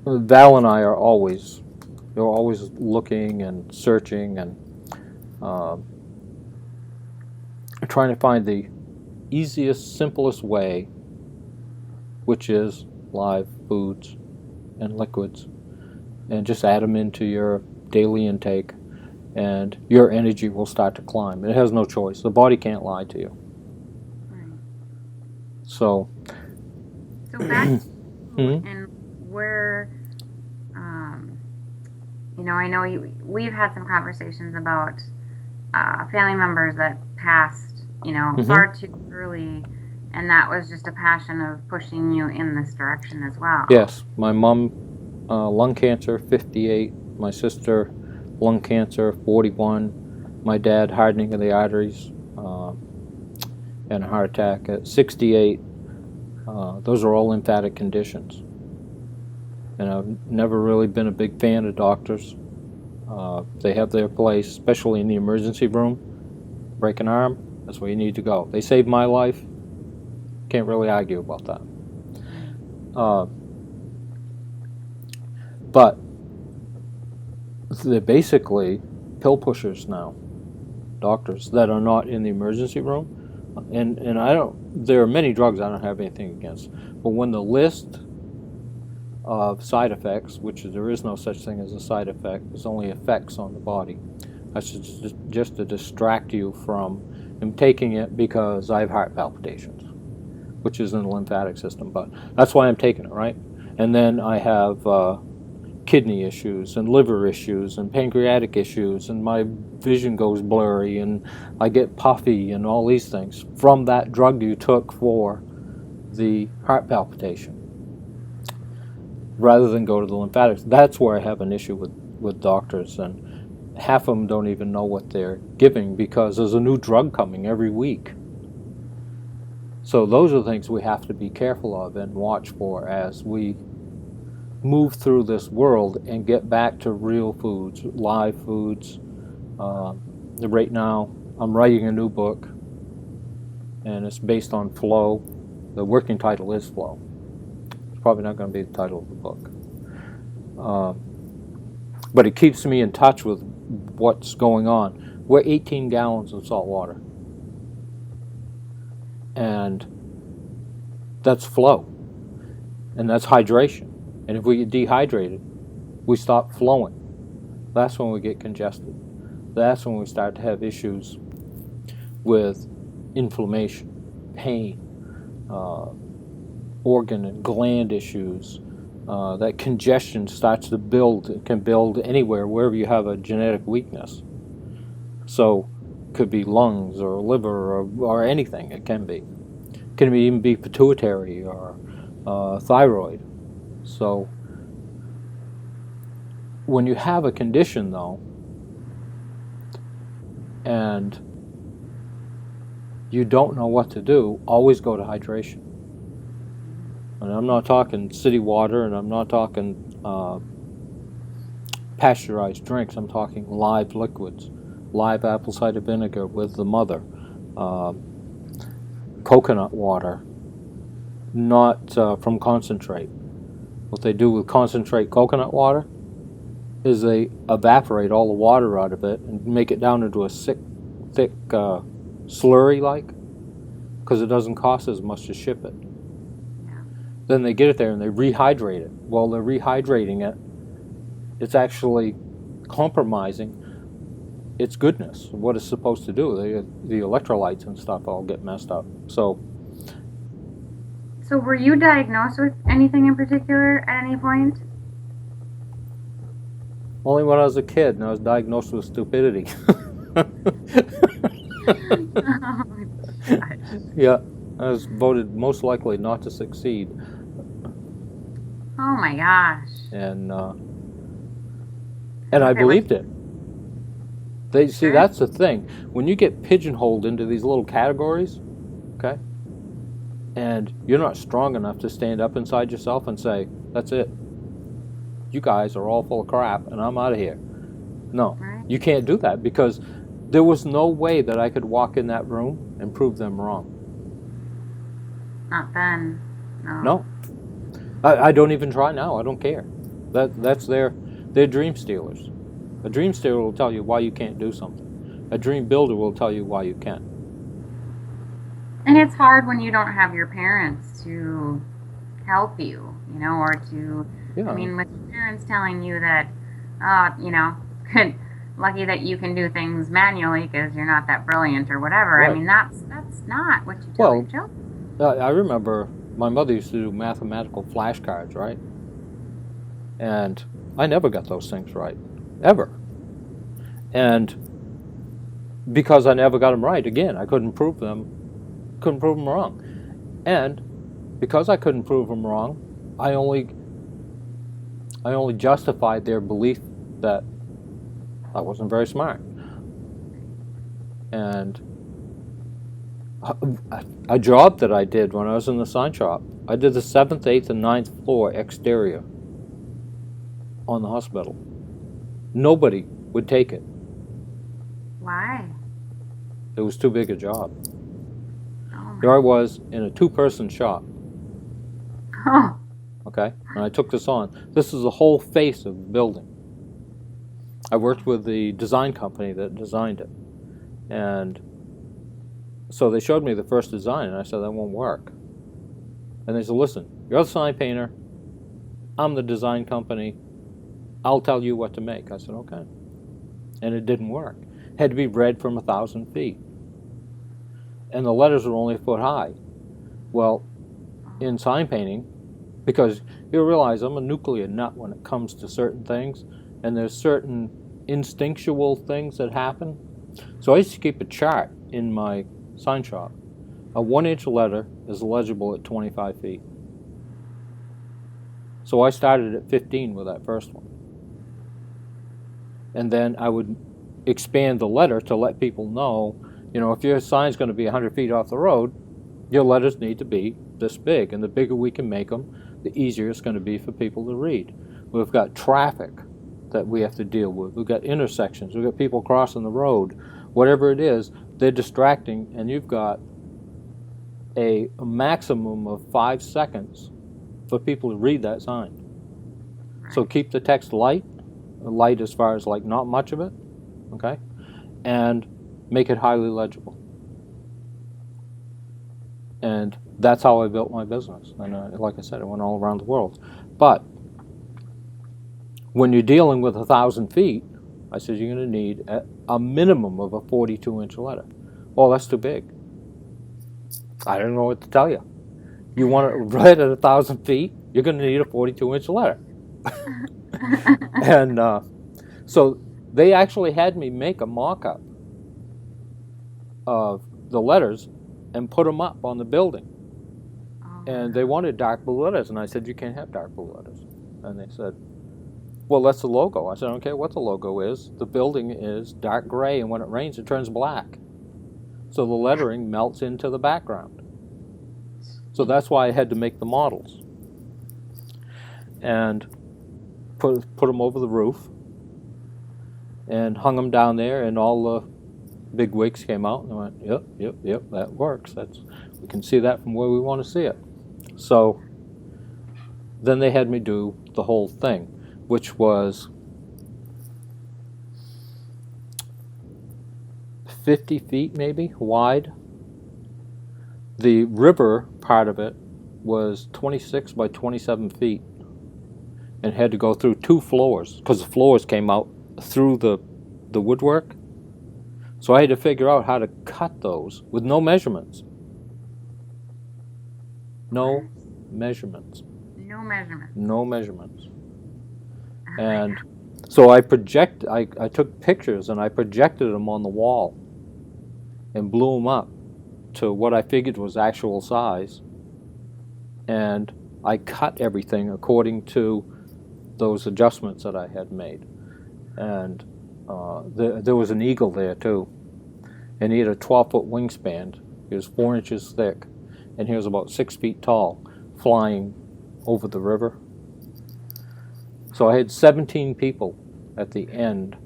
Val and I are always looking and searching and trying to find the easiest, simplest way, which is live foods and liquids, and just add them into your daily intake, and your energy will start to climb. It has no choice. The body can't lie to you. Right. So back and where, I know we've had some conversations about family members that passed, far too early, and that was just a passion of pushing you in this direction as well. Yes, my mom, lung cancer, 58. My sister, lung cancer, 41. My dad, hardening of the arteries, and a heart attack at 68. Those are all lymphatic conditions. And I've never really been a big fan of doctors. They have their place, especially in the emergency room. Break an arm, that's where you need to go. They saved my life. Can't really argue about that. But they're basically pill pushers now, doctors that are not in the emergency room. And there are many drugs I don't have anything against. But when the list of side effects, which there is no such thing as a side effect, there's only effects on the body. That's just to distract you from taking it because I have heart palpitations, which is in the lymphatic system. But that's why I'm taking it, right? And then I have kidney issues and liver issues and pancreatic issues, and my vision goes blurry and I get puffy and all these things from that drug you took for the heart palpitation, rather than go to the lymphatics. That's where I have an issue with doctors, and half of them don't even know what they're giving because there's a new drug coming every week. So those are the things we have to be careful of and watch for as we move through this world and get back to real foods, live foods. Right now, I'm writing a new book, and it's based on flow. The working title is Flow. It's probably not going to be the title of the book. But it keeps me in touch with what's going on. We're 18 gallons of salt water. And that's flow. And that's hydration. And if we get dehydrated, we stop flowing. That's when we get congested. That's when we start to have issues with inflammation, pain, organ and gland issues. That congestion starts to build. It can build anywhere, wherever you have a genetic weakness. So it could be lungs or liver or anything. It can be. It can even be pituitary or thyroid. So when you have a condition, though, and you don't know what to do, always go to hydration. And I'm not talking city water, and I'm not talking pasteurized drinks. I'm talking live liquids, live apple cider vinegar with the mother, coconut water, not from concentrate. What they do with concentrate coconut water is they evaporate all the water out of it and make it down into a thick slurry-like, because it doesn't cost as much to ship it. Yeah. Then they get it there and they rehydrate it. While they're rehydrating it, it's actually compromising its goodness, what it's supposed to do. The electrolytes and stuff all get messed up. So were you diagnosed with anything in particular at any point? only when I was a kid, and I was diagnosed with stupidity. Oh my gosh. Yeah, I was voted most likely not to succeed. Oh my gosh. And I believed it. See, Sure. that's the thing. When you get pigeonholed into these little categories, okay, and you're not strong enough to stand up inside yourself and say, that's it. You guys are all full of crap and I'm out of here. No, Right. you can't do that, because there was no way that I could walk in that room and prove them wrong. Not then. No. No. I don't even try now. I don't care. That's they're dream stealers. A dream stealer will tell you why you can't do something. A dream builder will tell you why you can. And it's hard when you don't have your parents to help you, or to, Yeah. I mean, with your parents telling you that, lucky that you can do things manually because you're not that brilliant or whatever. Right. I mean, that's not what you tell your children. I remember my mother used to do mathematical flashcards, right? And I never got those things right, ever. And because I never got them right, again, I couldn't prove them wrong. And because I couldn't prove them wrong, I only justified their belief that I wasn't very smart. And a job that I did when I was in the sign shop, I did the 7th, 8th, and 9th floor exterior on the hospital. Nobody would take it. Why? It was too big a job. Oh Here I was in a 2-person shop, my. okay? And I took this on. This is the whole face of the building. I worked with the design company that designed it. And so they showed me the first design, and I said, that won't work. And they said, listen, you're the sign painter, I'm the design company, I'll tell you what to make. I said, okay. And it didn't work. It had to be read from 1,000 feet. And the letters were only a foot high. Well, in sign painting, because you realize I'm a nuclear nut when it comes to certain things, and there's certain instinctual things that happen. So I used to keep a chart in my sign shop. A 1-inch letter is legible at 25 feet. So I started at 15 with that first one. And then I would expand the letter to let people know, if your sign's going to be 100 feet off the road, your letters need to be this big. And the bigger we can make them, the easier it's going to be for people to read. We've got traffic that we have to deal with. We've got intersections. We've got people crossing the road. Whatever it is, they're distracting, and you've got a maximum of 5 seconds for people to read that sign. So keep the text light as far as like not much of it, okay? And make it highly legible. And that's how I built my business. And like I said, it went all around the world. But when you're dealing with 1,000 feet, I said you're going to need a minimum of a 42-inch letter. Well, that's too big. I don't know what to tell you. You want it read at 1,000 feet, you're going to need a 42-inch letter. And so they actually had me make a mock-up of the letters and put them up on the building. And they wanted dark blue letters, and I said, you can't have dark blue letters. And they said, well, that's the logo. I said, I don't care what the logo is. The building is dark gray, and when it rains, it turns black. So the lettering melts into the background. So that's why I had to make the models. And put them over the roof and hung them down there, and all the big wigs came out, and I went, yep, that works. We can see that from where we want to see it. So then they had me do the whole thing, which was 50 feet maybe wide. The river part of it was 26 by 27 feet and had to go through 2 floors because the floors came out through the woodwork. So I had to figure out how to cut those with no measurements. No measurements. No measurements. No measurements. And so I took pictures and I projected them on the wall and blew them up to what I figured was actual size. And I cut everything according to those adjustments that I had made. And there was an eagle there too. And he had a 12-foot wingspan. He was 4 inches thick. And he was about 6 feet tall, flying over the river. So I had 17 people at the end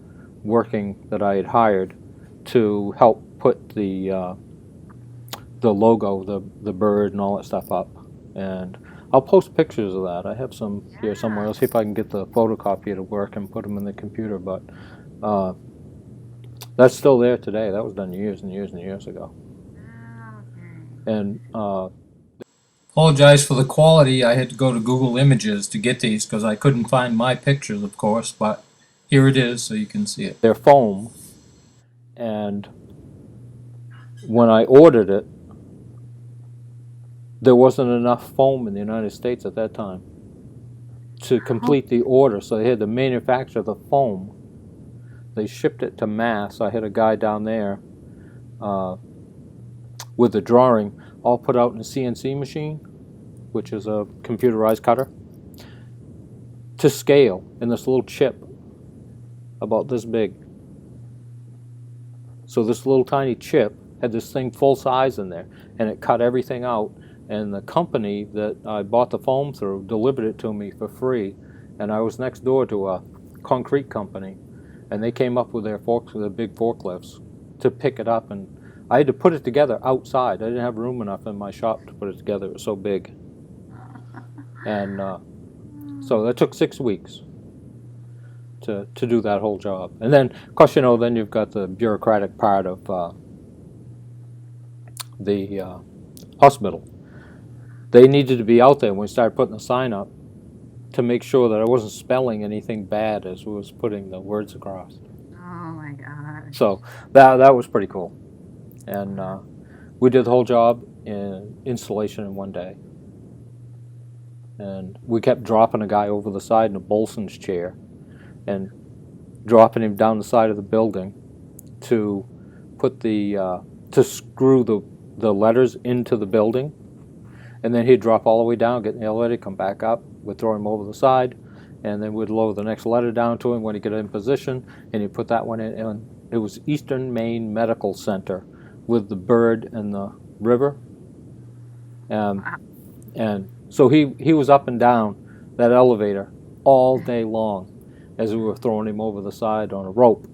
working that I had hired to help put the logo, the bird and all that stuff up. And I'll post pictures of that. I have some here somewhere. I'll see if I can get the photocopier to work and put them in the computer. But that's still there today. That was done years and years and years ago. And apologize for the quality. I had to go to Google Images to get these because I couldn't find my pictures, of course, but here it is so you can see it. They're foam, and when I ordered it, there wasn't enough foam in the United States at that time to complete the order, so they had to manufacture the foam. They shipped it to Mass. I had a guy down there with the drawing all put out in a CNC machine, which is a computerized cutter, to scale in this little chip about this big. So this little tiny chip had this thing full size in there, and it cut everything out, and the company that I bought the foam through delivered it to me for free, and I was next door to a concrete company, and they came up with their big forklifts to pick it up, and I had to put it together outside. I didn't have room enough in my shop to put it together. It was so big. And so that took 6 weeks to do that whole job. And then, of course, then you've got the bureaucratic part of the hospital. They needed to be out there when we started putting the sign up to make sure that I wasn't spelling anything bad as we was putting the words across. Oh my God. So that was pretty cool. And we did the whole job in installation in 1 day. And we kept dropping a guy over the side in a Bolson's chair and dropping him down the side of the building to put to screw the letters into the building. And then he'd drop all the way down, get in the elevator, come back up. We'd throw him over the side, and then we'd lower the next letter down to him when he got in position, and he'd put that one in. And it was Eastern Maine Medical Center with the bird and the river. And so he was up and down that elevator all day long as we were throwing him over the side on a rope.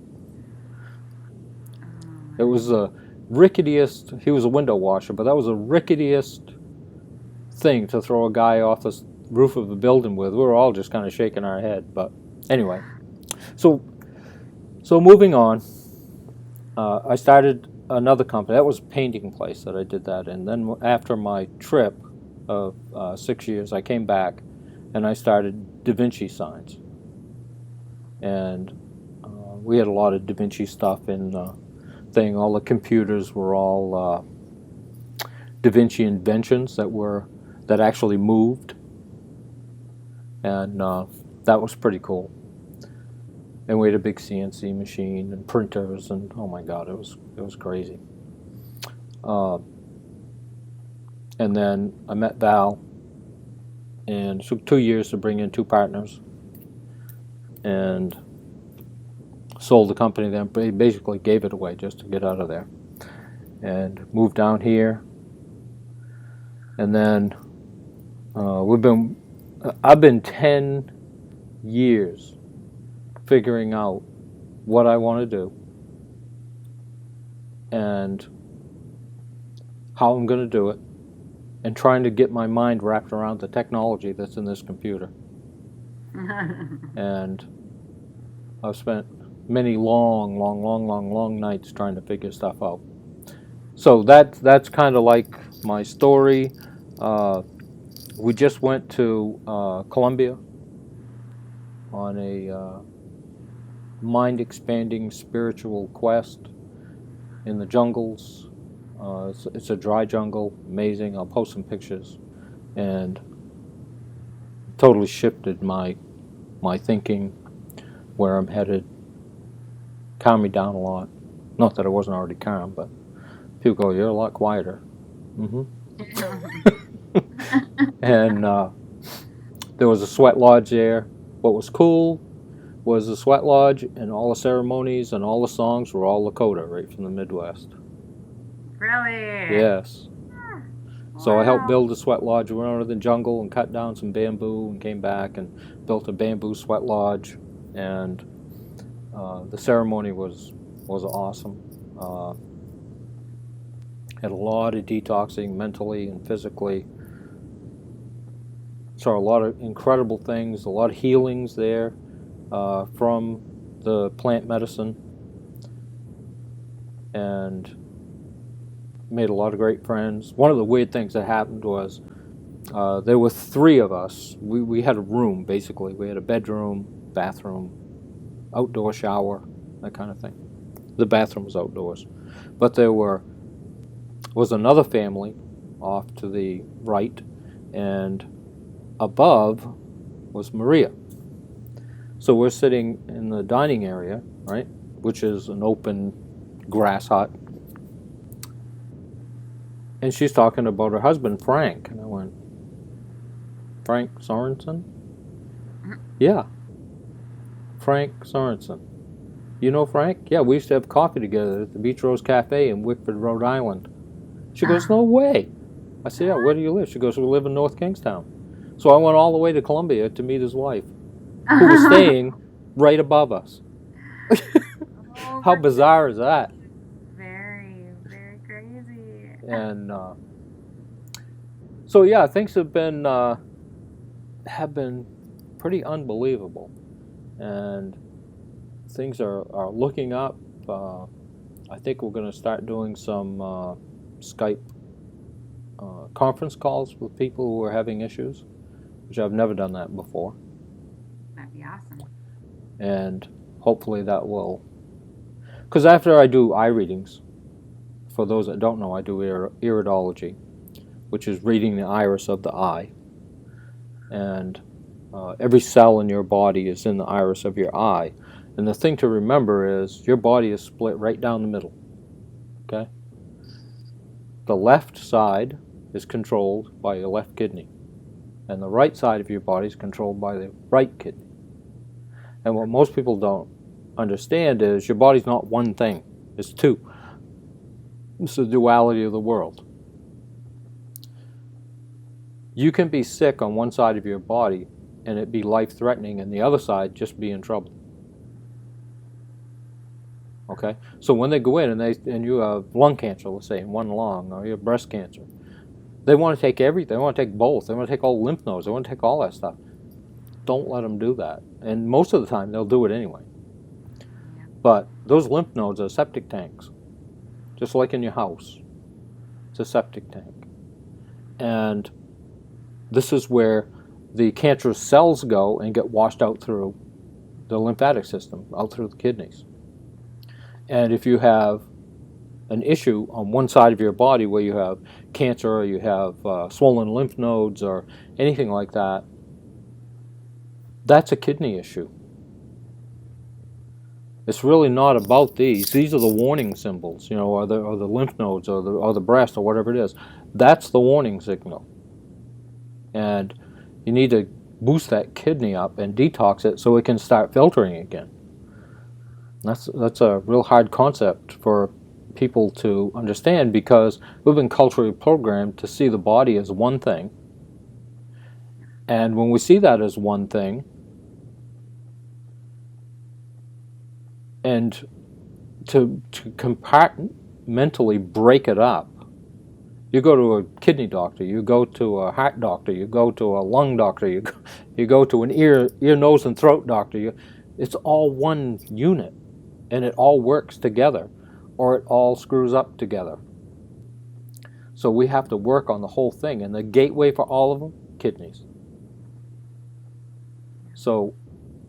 It was the ricketiest, he was a window washer, but that was the ricketiest thing to throw a guy off the roof of a building with. We were all just kind of shaking our head. But anyway, so moving on, I started another company. That was a painting place that I did that in. Then after my trip of 6 years, I came back and I started Da Vinci signs. And we had a lot of Da Vinci stuff in the thing. All the computers were all Da Vinci inventions that actually moved. And that was pretty cool. And we had a big CNC machine and printers, and oh my God, it was crazy. And then I met Val, and it took 2 years to bring in 2 partners, and sold the company. Then basically gave it away just to get out of there, and moved down here. And then I've been 10 years figuring out what I want to do and how I'm going to do it, and trying to get my mind wrapped around the technology that's in this computer. And I've spent many long nights trying to figure stuff out. So that's kind of like my story. We just went to Colombia on a mind-expanding spiritual quest in the jungles. It's a dry jungle, amazing. I'll post some pictures, and totally shifted my thinking, where I'm headed. Calmed me down a lot. Not that I wasn't already calm, but people go, "You're a lot quieter." Mm-hmm. And there was a sweat lodge there. What was cool was the sweat lodge, and all the ceremonies and all the songs were all Lakota, right from the Midwest. Really? Yes. Wow. So I helped build the sweat lodge. We went out of the jungle and cut down some bamboo and came back and built a bamboo sweat lodge. And the ceremony was awesome. Had a lot of detoxing mentally and physically. Saw a lot of incredible things, a lot of healings there from the plant medicine, and made a lot of great friends. One of the weird things that happened was there were three of us. We had a room, basically. We had a bedroom, bathroom, outdoor shower, that kind of thing. The bathroom was outdoors. But there was another family off to the right, and above was Maria. So we're sitting in the dining area, right, which is an open grass hut. And she's talking about her husband, Frank. And I went, "Frank Sorensen?" "Yeah, Frank Sorensen." "You know Frank?" "Yeah, we used to have coffee together at the Beach Rose Cafe in Wickford, Rhode Island." She goes, "No way." I said, "Yeah, where do you live?" She goes, "We live in North Kingstown." So I went all the way to Columbia to meet his wife, who was staying right above us. How bizarre is that? Very, very crazy. And so yeah, things have been pretty unbelievable, and things are looking up. I think we're going to start doing some Skype conference calls with people who are having issues, which I've never done that before. That'd be awesome. And hopefully that will, because after I do eye readings, for those that don't know, I do Iridology, which is reading the iris of the eye. And every cell in your body is in the iris of your eye. And the thing to remember is your body is split right down the middle. Okay? The left side is controlled by your left kidney, and the right side of your body is controlled by the right kidney. And what most people don't understand is your body's not one thing, it's two. It's the duality of the world. You can be sick on one side of your body and it be life-threatening, and the other side just be in trouble. Okay? So when they go in and you have lung cancer, let's say, in one lung, or you have breast cancer, they want to take everything. They want to take both. They want to take all lymph nodes. They want to take all that stuff. Don't let them do that. And most of the time, they'll do it anyway. But those lymph nodes are septic tanks, just like in your house. It's a septic tank. And this is where the cancerous cells go and get washed out through the lymphatic system, out through the kidneys. And if you have an issue on one side of your body where you have cancer, or you have swollen lymph nodes or anything like that, that's a kidney issue. It's really not about these. These are the warning symbols, you know, or the lymph nodes, or the breast, or whatever it is. That's the warning signal. And you need to boost that kidney up and detox it so it can start filtering again. That's a real hard concept for people to understand, because we've been culturally programmed to see the body as one thing. And when we see that as one thing, and to compartmentally break it up, you go to a kidney doctor, you go to a heart doctor, you go to a lung doctor, you go to an ear, nose, and throat doctor. It's all one unit, and it all works together, or it all screws up together. So we have to work on the whole thing, and the gateway for all of them, kidneys. So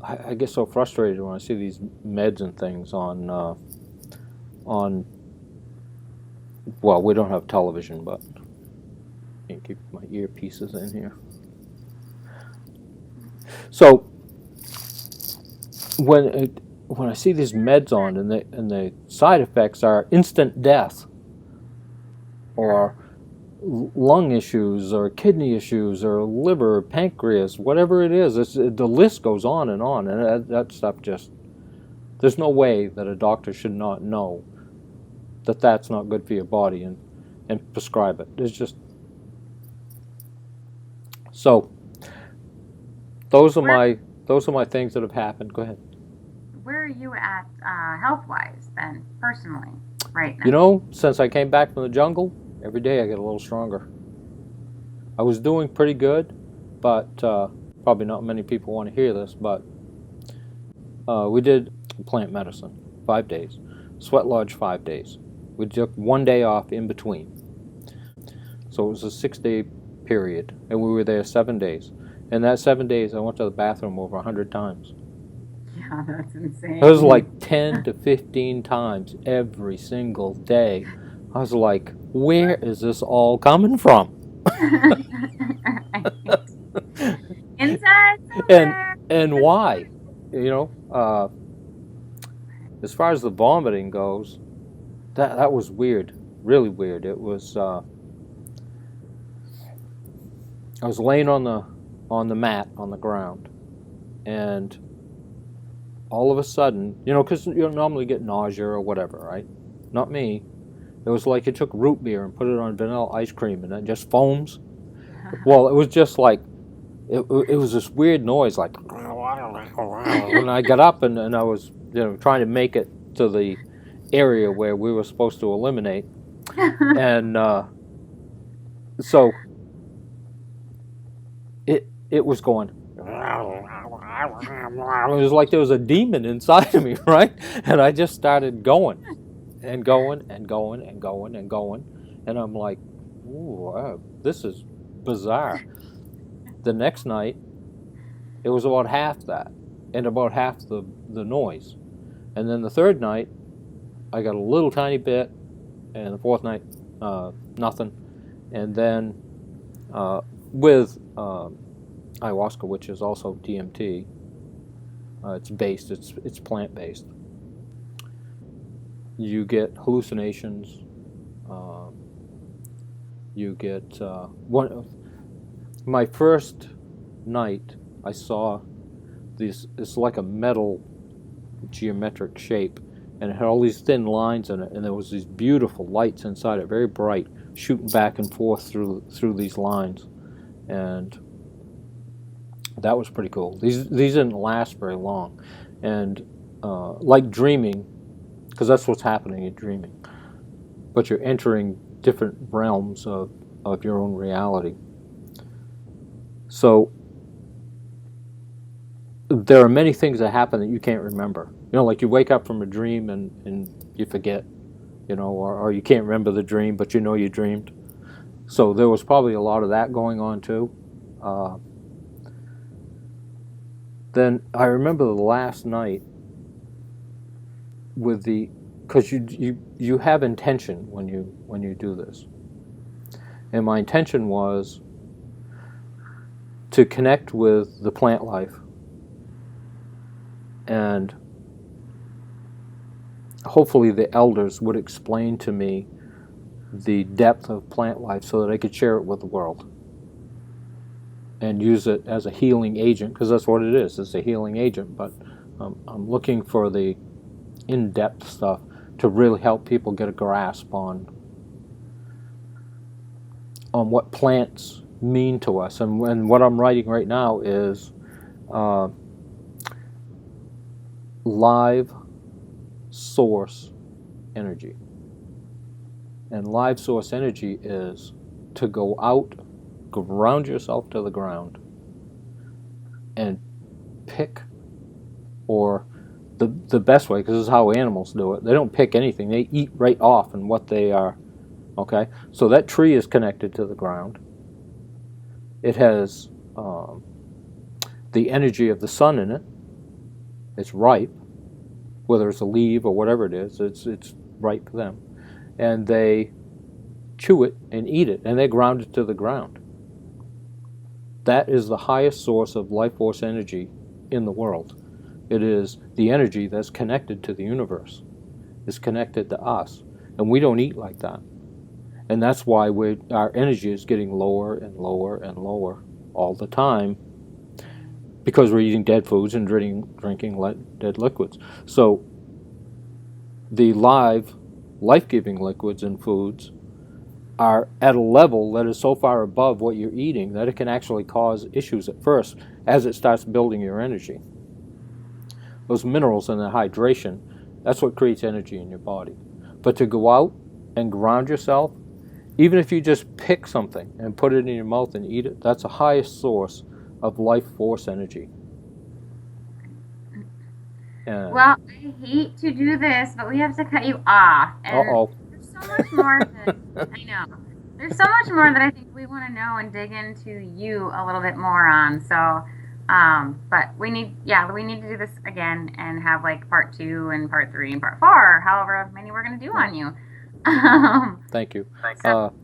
I get so frustrated when I see these meds and things on well, we don't have television, but I can keep my earpieces in here. So when I see these meds on and the side effects are instant death or lung issues or kidney issues or liver, pancreas, whatever it is, the list goes on, and that stuff just, there's no way that a doctor should not know that that's not good for your body and prescribe it. There's just, so those are my things that have happened. Go ahead. Where are you at health-wise then, personally, right now? You know, since I came back from the jungle, every day I get a little stronger. I was doing pretty good, but probably not many people want to hear this, but we did plant medicine 5 days, sweat lodge 5 days. We took 1 day off in between. So it was a 6-day period, and we were there 7 days. In that 7 days, I went to the bathroom over 100 times. Yeah, that's insane. It was like 10 to 15 times every single day. I was like, where is this all coming from? Inside somewhere. And why? You know, as far as the vomiting goes, that was weird, really weird. It was, I was laying on the mat on the ground, and all of a sudden, you know, because you don't normally get nausea or whatever, right? Not me. It was like you took root beer and put it on vanilla ice cream and it just foams. Well, it was just like, it was this weird noise, like, when I got up and I was, you know, trying to make it to the area where we were supposed to eliminate. And so it was going, it was like there was a demon inside of me, right? And I just started going and going and going and going and going. And I'm like, ooh, wow, this is bizarre. The next night, it was about half that and about half the noise. And then the third night, I got a little tiny bit, and the fourth night, nothing. And then with ayahuasca, which is also DMT, it's plant-based. You get hallucinations. You get my first night, I saw it's like a metal geometric shape, and it had all these thin lines in it, and there was these beautiful lights inside it, very bright, shooting back and forth through these lines, and that was pretty cool. These didn't last very long, and like dreaming, because that's what's happening in dreaming, but you're entering different realms of your own reality. So there are many things that happen that you can't remember. You know, like you wake up from a dream and you forget, you know, or you can't remember the dream, but you know you dreamed. So there was probably a lot of that going on too. Then I remember the last night with because you have intention when you do this, and my intention was to connect with the plant life, and hopefully the elders would explain to me the depth of plant life so that I could share it with the world and use it as a healing agent, because that's what it is. It's a healing agent, but I'm looking for the in-depth stuff to really help people get a grasp on what plants mean to us. And what I'm writing right now is live source energy. And live source energy is to go out, ground yourself to the ground, and pick, or the best way, because this is how animals do it, they don't pick anything, they eat right off and what they are. Okay, so that tree is connected to the ground, It has the energy of the sun in it. It's ripe, whether it's a leaf or whatever it is. It's ripe for them, and they chew it and eat it, and they ground it to the ground. That is the highest source of life force energy in the world. It is the energy that's connected to the universe. It's connected to us, and we don't eat like that. And that's why our energy is getting lower and lower and lower all the time, because we're eating dead foods and drinking dead liquids. So the life-giving liquids and foods are at a level that is so far above what you're eating that it can actually cause issues at first as it starts building your energy. Those minerals and the hydration, that's what creates energy in your body. But to go out and ground yourself, even if you just pick something and put it in your mouth and eat it, that's the highest source of life force energy. Well, I hate to do this, but we have to cut you off. And there's so much more that I know. There's so much more that I think we want to know and dig into you a little bit more on. So, but we need to do this again and have like part 2 and part 3 and part 4, however many we're going to do on you. Thank you.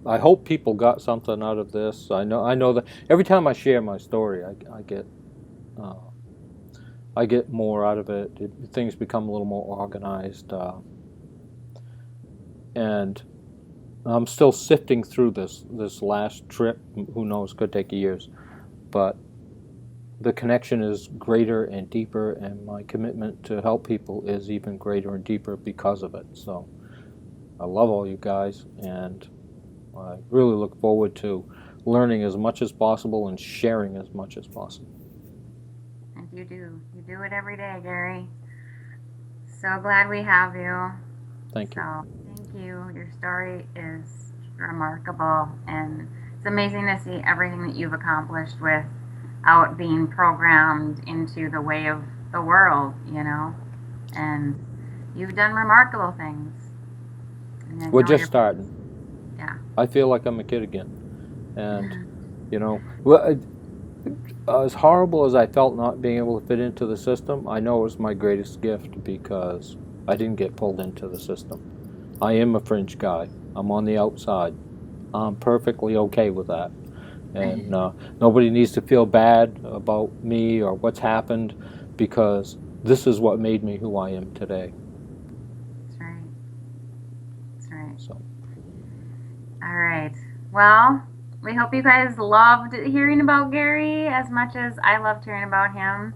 I hope people got something out of this. I know that every time I share my story, I get more out of it. Things become a little more organized, and I'm still sifting through this last trip. Who knows? Could take years, but the connection is greater and deeper, and my commitment to help people is even greater and deeper because of it. So I love all you guys, and I really look forward to learning as much as possible and sharing as much as possible. And you do it every day, Gary. So glad we have you. Thank you. So thank you. Your story is remarkable, and it's amazing to see everything that you've accomplished without being programmed into the way of the world, and you've done remarkable things. We're just starting. Yeah. I feel like I'm a kid again, and well, as horrible as I felt not being able to fit into the system, I know it was my greatest gift because I didn't get pulled into the system. I am a fringe guy. I'm on the outside. I'm perfectly okay with that, and nobody needs to feel bad about me or what's happened, because this is what made me who I am today. So. All right. Well, we hope you guys loved hearing about Gary as much as I loved hearing about him.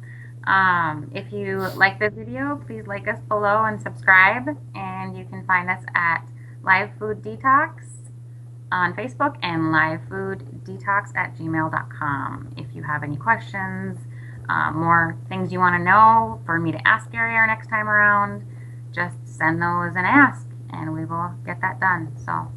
If you like this video, please like us below and subscribe. And you can find us at LivefoodDtox on Facebook and LivefoodDtox@gmail.com. If you have any questions, more things you want to know for me to ask Gary our next time around, just send those and ask, and we will get that done. So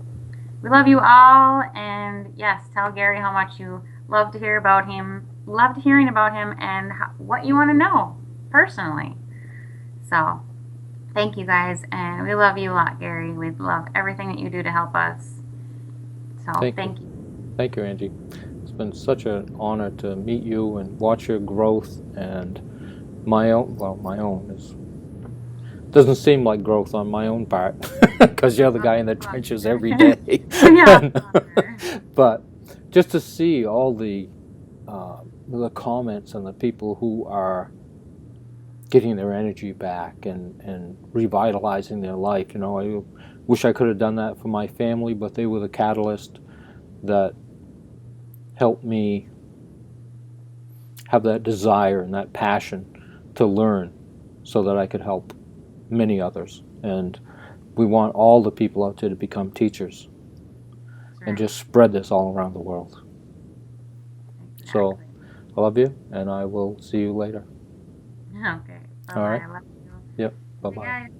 we love you all, and yes, tell Gary how much you love to hear about him, loved hearing about him, and what you want to know personally. So thank you guys, and we love you a lot, Gary. We love everything that you do to help us. So thank you. Thank you, Angie. It's been such an honor to meet you and watch your growth, and my own doesn't seem like growth on my own part, because you're the guy in the trenches every day. But just to see all the comments and the people who are getting their energy back and revitalizing their life. I wish I could have done that for my family, but they were the catalyst that helped me have that desire and that passion to learn so that I could help many others. And we want all the people out there to become teachers and just spread this all around the world. Exactly. So I love you, and I will see you later. Okay. Bye-bye. All right. I love you. Yep. Bye-bye. Bye, guys.